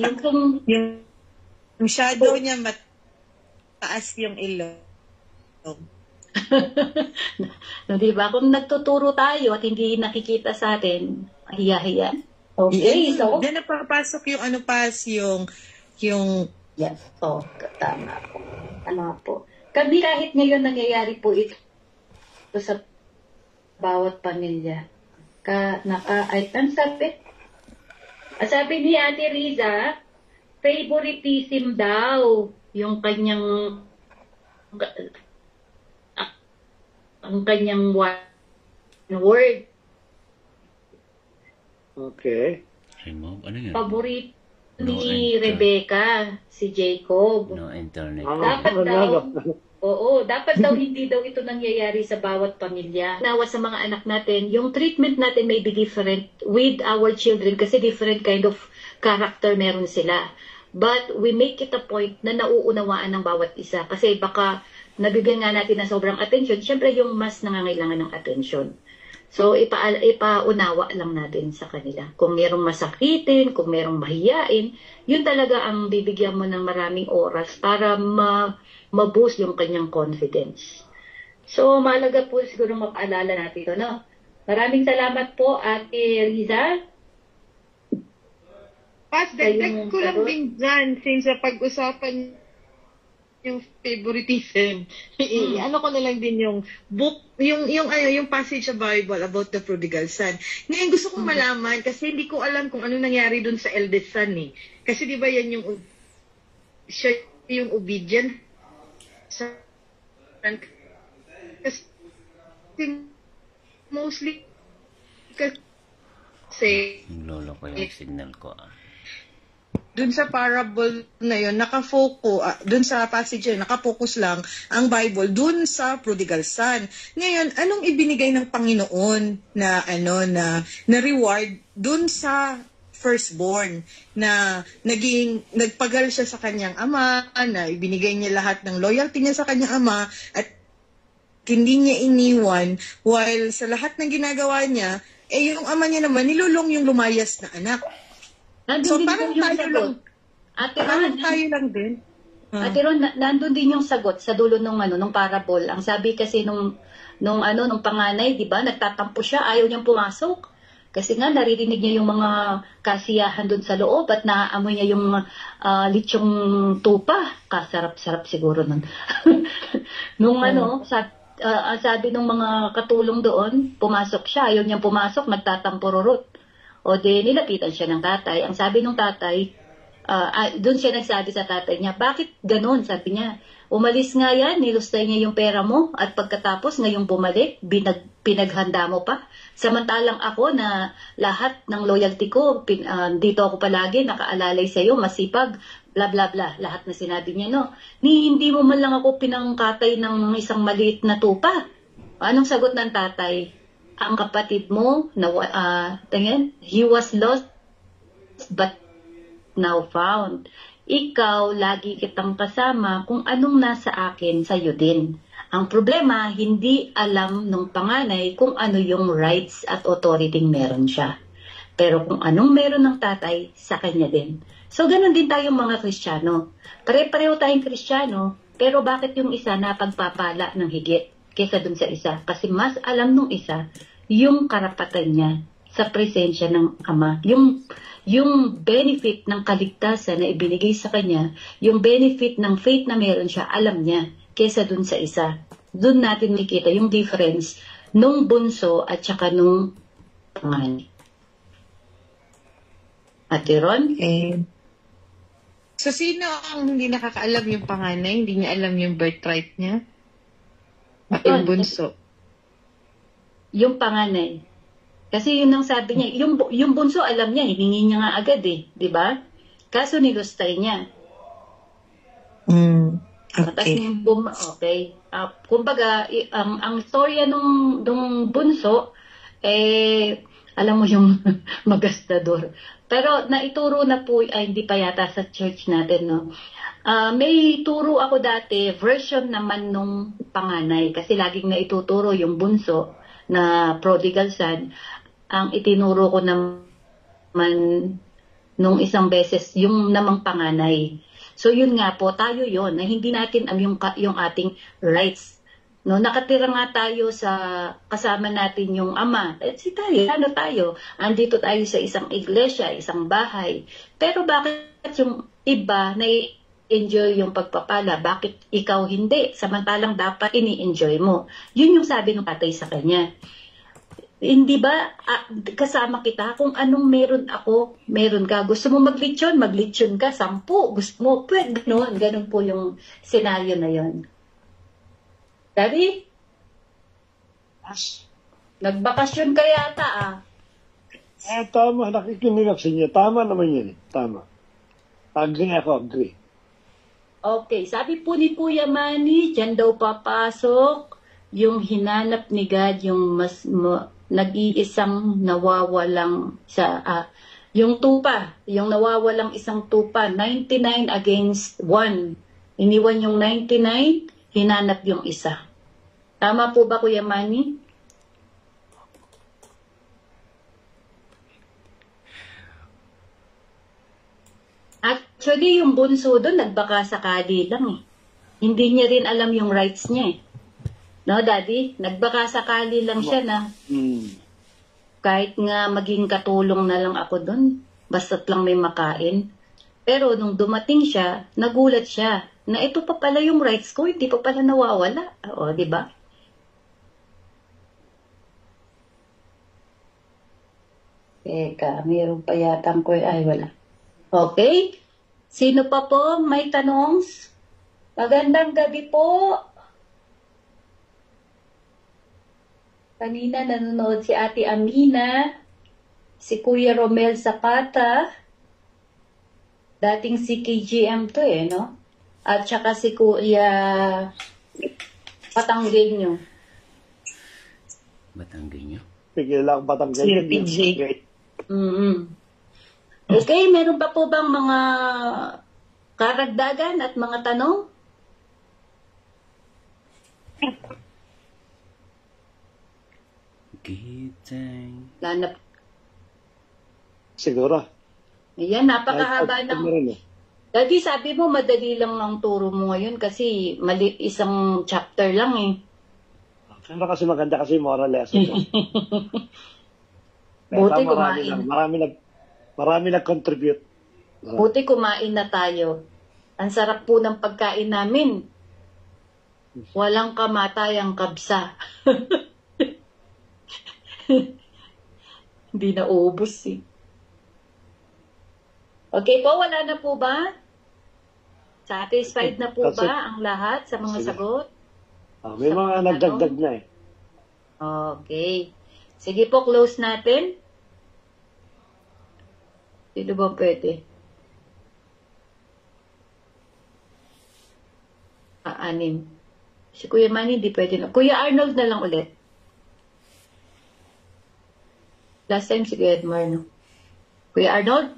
Yung shadow niya mataas yung ilong. No, diba? Kung nagtuturo tayo at hindi nakikita sa atin, hiya-hiya. Okay, so? Diyan na papasok yung ano pas, yung yes, tama po. Tama po. Kami kahit ngayon nangyayari po ito sa bawat pamilya. Sabi ni Ate Riza, favoritism daw yung kanyang ang kanyang word. Okay. Remove? Ano yun? Paborito ni Rebecca, si Jacob. No internet. Dapat daw hindi daw ito nangyayari sa bawat pamilya. Nawa sa mga anak natin, yung treatment natin may be different with our children kasi different kind of character meron sila. But we make it a point na nauunawaan ng bawat isa kasi baka nabigyan nga natin ng sobrang attention, syempre yung mas nangangailangan ng attention. So, ipaunawa lang natin sa kanila. Kung merong masakitin, kung merong mahiyain, yun talaga ang bibigyan mo ng maraming oras para ma-boost yung kanyang confidence. So, mahalaga po siguro mapaalala natin ito, no? Maraming salamat po, Ate Riza. Pas, dagdag ko lang din dyan, since sa pag-usapan yung favoritism. Ano ko na lang din yung book, yung passage sa Bible about the prodigal son. Ngayon gusto kong malaman kasi hindi ko alam kung ano nangyari dun sa eldest son eh. Kasi di ba yan siya yung obedient son. Kasi mostly kasi Yung lolo ko yung signal ko. dun sa parable na yun, dun sa passage yun, nakafocus lang ang Bible dun sa prodigal son. Ngayon, anong ibinigay ng Panginoon na reward dun sa firstborn na nagpagal siya sa kanyang ama, na ibinigay niya lahat ng loyalty niya sa kanyang ama at hindi niya iniwan while sa lahat ng ginagawa niya, yung ama niya naman nilulong yung lumayas na anak. So, parang tayo lang. Parang tayo lang din. Ate Ron, nandun din yung sagot sa dulo nung parable. Ang sabi kasi nung panganay, di ba, nagtatampo siya, ayaw niyang pumasok. Kasi nga, naririnig niya yung mga kasiyahan dun sa loob at naaamoy niya yung litsyong tupa. Kasarap-sarap siguro nun. Sabi nung mga katulong doon, pumasok siya, ayaw niyang pumasok, nagtatampururot. O di, nilapitan siya ng tatay. Ang sabi ng tatay, doon siya nagsabi sa tatay niya, bakit ganun? Sabi niya, umalis nga yan, nilustay niya yung pera mo, at pagkatapos ngayong bumalik, pinaghanda mo pa. Samantalang ako na lahat ng loyalty ko, dito ako palagi, nakaalalay sa'yo, masipag, bla bla bla, lahat na sinabi niya, no? Hindi mo man lang ako pinangkatay ng isang maliit na tupa. Anong sagot ng tatay? Ang kapatid mo, he was lost but now found. Ikaw, lagi kitang kasama kung anong nasa akin, sa'yo din. Ang problema, hindi alam ng panganay kung ano yung rights at authority meron siya. Pero kung anong meron ng tatay, sa kanya din. So, ganun din tayong mga Kristiyano. Pare-pareho tayong Kristiyano, pero bakit yung isa napagpapala ng higit kesa dun sa isa? Kasi mas alam nung isa yung karapatan niya sa presensya ng Ama. Yung benefit ng kaligtasan na ibinigay sa kanya, yung benefit ng faith na meron siya, alam niya, kesa dun sa isa. Dun natin makita yung difference nung bunso at saka nung panganay. Ate Ron? Okay. So, sino ang hindi nakakaalam yung panganay? Hindi niya alam yung birthright niya? At yung bunso? yung panganay. Kasi yun ang sabi niya, yung bunso alam niya, hiningi niya nga agad di ba? Kaso nilustay niya. Okay. Okay. Kumbaga, ang istorya nung bunso, alam mo yung magastador. Pero naituro na po, hindi pa yata sa church natin, no? May turo ako dati, version naman nung panganay, kasi laging naituturo yung bunso na prodigal son. Ang itinuro ko naman nung isang beses, yung namang panganay. So yun nga po, tayo yun, na hindi natin yung ating rights. No, nakatira nga tayo sa kasama natin yung ama. Si tayo, andito tayo sa isang iglesia, isang bahay. Pero bakit yung iba na enjoy yung pagpapala? Bakit ikaw hindi? Samantalang dapat ini-enjoy mo. Yun yung sabi ng tatay sa kanya. Hindi ba kasama kita kung anong meron ako, meron ka. Gusto mo maglitsyon ka, 10. Gusto mo, pwede, ganun po yung senaryo na yon. Daddy? Nagbakasyon ka yata Tama, nakikinig ako sa inyo. Tama naman yun. Tama. Agree. Okay, sabi po ni Kuya Manny, dyan daw papasok yung hinanap ni God, yung nag-iisang nawawalang yung tupa, yung nawawalang isang tupa, 99 against 1. Iniwan yung 99, hinanap yung isa. Tama po ba, Kuya Manny? Actually, yung bunso doon, nagbaka sakali lang Hindi niya rin alam yung rights niya No, Daddy? Nagbaka sakali lang siya na kahit nga maging katulong na lang ako doon, basta't lang may makain. Pero nung dumating siya, nagulat siya na ito pa pala yung rights ko, hindi pa pala nawawala. O, di ba? Teka, mayroon pa yatang ko. Ay, wala. Okay. Sino pa po may tanong? Magandang gabi po. Kanina nanonood si Ate Amina, si Kuya Romel Zapata, dating si KGM to no? At saka si Kuya Batanggenyo. Pigil lang Batanggenyo. Okay, meron pa po bang mga karagdagan at mga tanong? Lanap. Siguro. Ayan, napakahaba ng... Daddy, sabi mo, madali lang ang turo mo ngayon kasi isang chapter lang Pero kasi maganda kasi moral lesson. Buti kumain. Marami nag-contribute. Buti kumain na tayo. Ang sarap po ng pagkain namin. Walang kamatayang kabsa. Hindi na ubos Okay po, wala na po ba? Satisfied na po ba ang lahat sa mga sagot? May mga nagdagdag na Okay. Sige po, close natin. Sino ba pwede? 6. Si Kuya Manny, hindi pwede na. Kuya Arnold na lang ulit. Last time si Kuya Edmar, no? Kuya Arnold?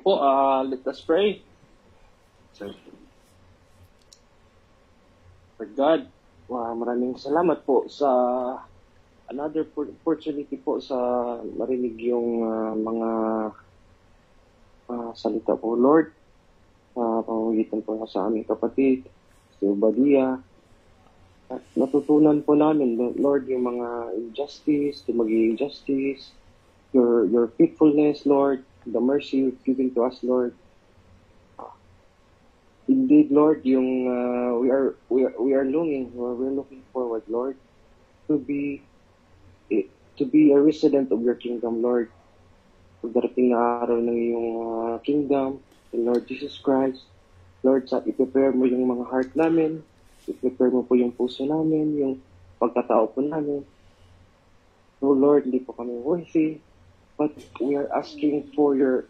Po, let us pray. For God, maraming salamat po sa another opportunity po sa marinig yung mga salita po, Lord. Pamamagitan po sa aming kapatid, si Obadia. At natutunan po namin, Lord, yung mga injustice, yung magiging justice, your faithfulness, Lord, the mercy you've given to us, Lord. Indeed, Lord, yung we are longing, we're looking forward, Lord, to be a resident of your kingdom, Lord. Pagdarating na araw ng iyong kingdom, the Lord Jesus Christ, Lord, i-prepare mo yung mga heart namin, i-prepare mo po yung puso namin, yung pagkatao po namin. No Lord, hindi po kami worthy, but we are asking for your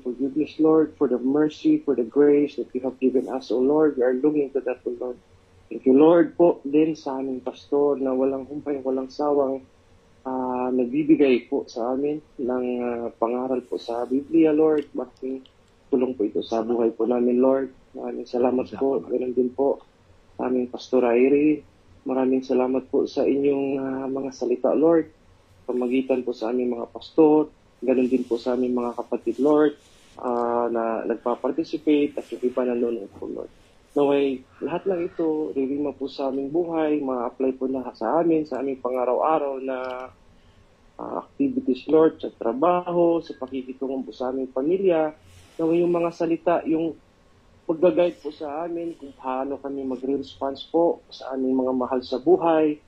forgiveness, Lord, for the mercy, for the grace that you have given us, O Lord. We are looking to that, O Lord. Thank you, Lord, po din sa aming pastor na walang humpay, walang sawang nagbibigay po sa amin ng pangaral po sa Biblia, Lord. Malaking tulong po ito sa buhay po namin, Lord. Maraming salamat po. Ganun din po sa aming Pastor Airi. Maraming salamat po sa inyong mga salita, Lord. Pamagitan po sa aming mga pastor. Ganun din po sa aming mga kapatid, Lord, na nagpa-participate at yung iba nanonood po, Lord. Naway, lahat lang ito, ririma po sa aming buhay, ma-apply po na sa aming pang-araw-araw na activities, Lord, sa trabaho, sa pakikitungan po sa aming pamilya. Naway, yung mga salita, yung pag-guide po sa amin kung paano kami magre-response po sa aming mga mahal sa buhay,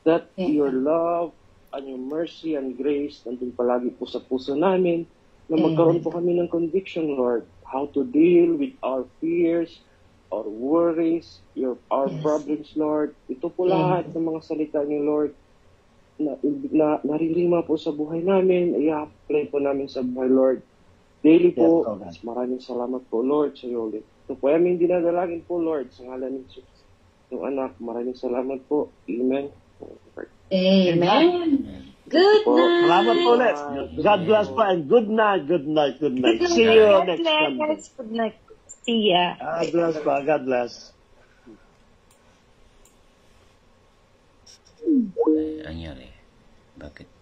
that your love and your mercy and grace nandun palagi po sa puso namin, na magkaroon po kami ng conviction, Lord, how to deal with our fears, our worries, our problems, Lord. Ito po lahat ng mga salita niyo, Lord, na naririma po sa buhay namin, i-apply po namin sa buhay, Lord. Daily po, maraming salamat po, Lord, sa iyo ulit. Ito po aming dinadalangin po, Lord, sa ngalan ni Jesus. Yung anak, maraming salamat po. Amen. Amen. Good night. Salamat po ulit. God bless po and good night, good night, good night. See you next Sunday. Good night. See ya. God bless po. God bless. Anyari. Bakit?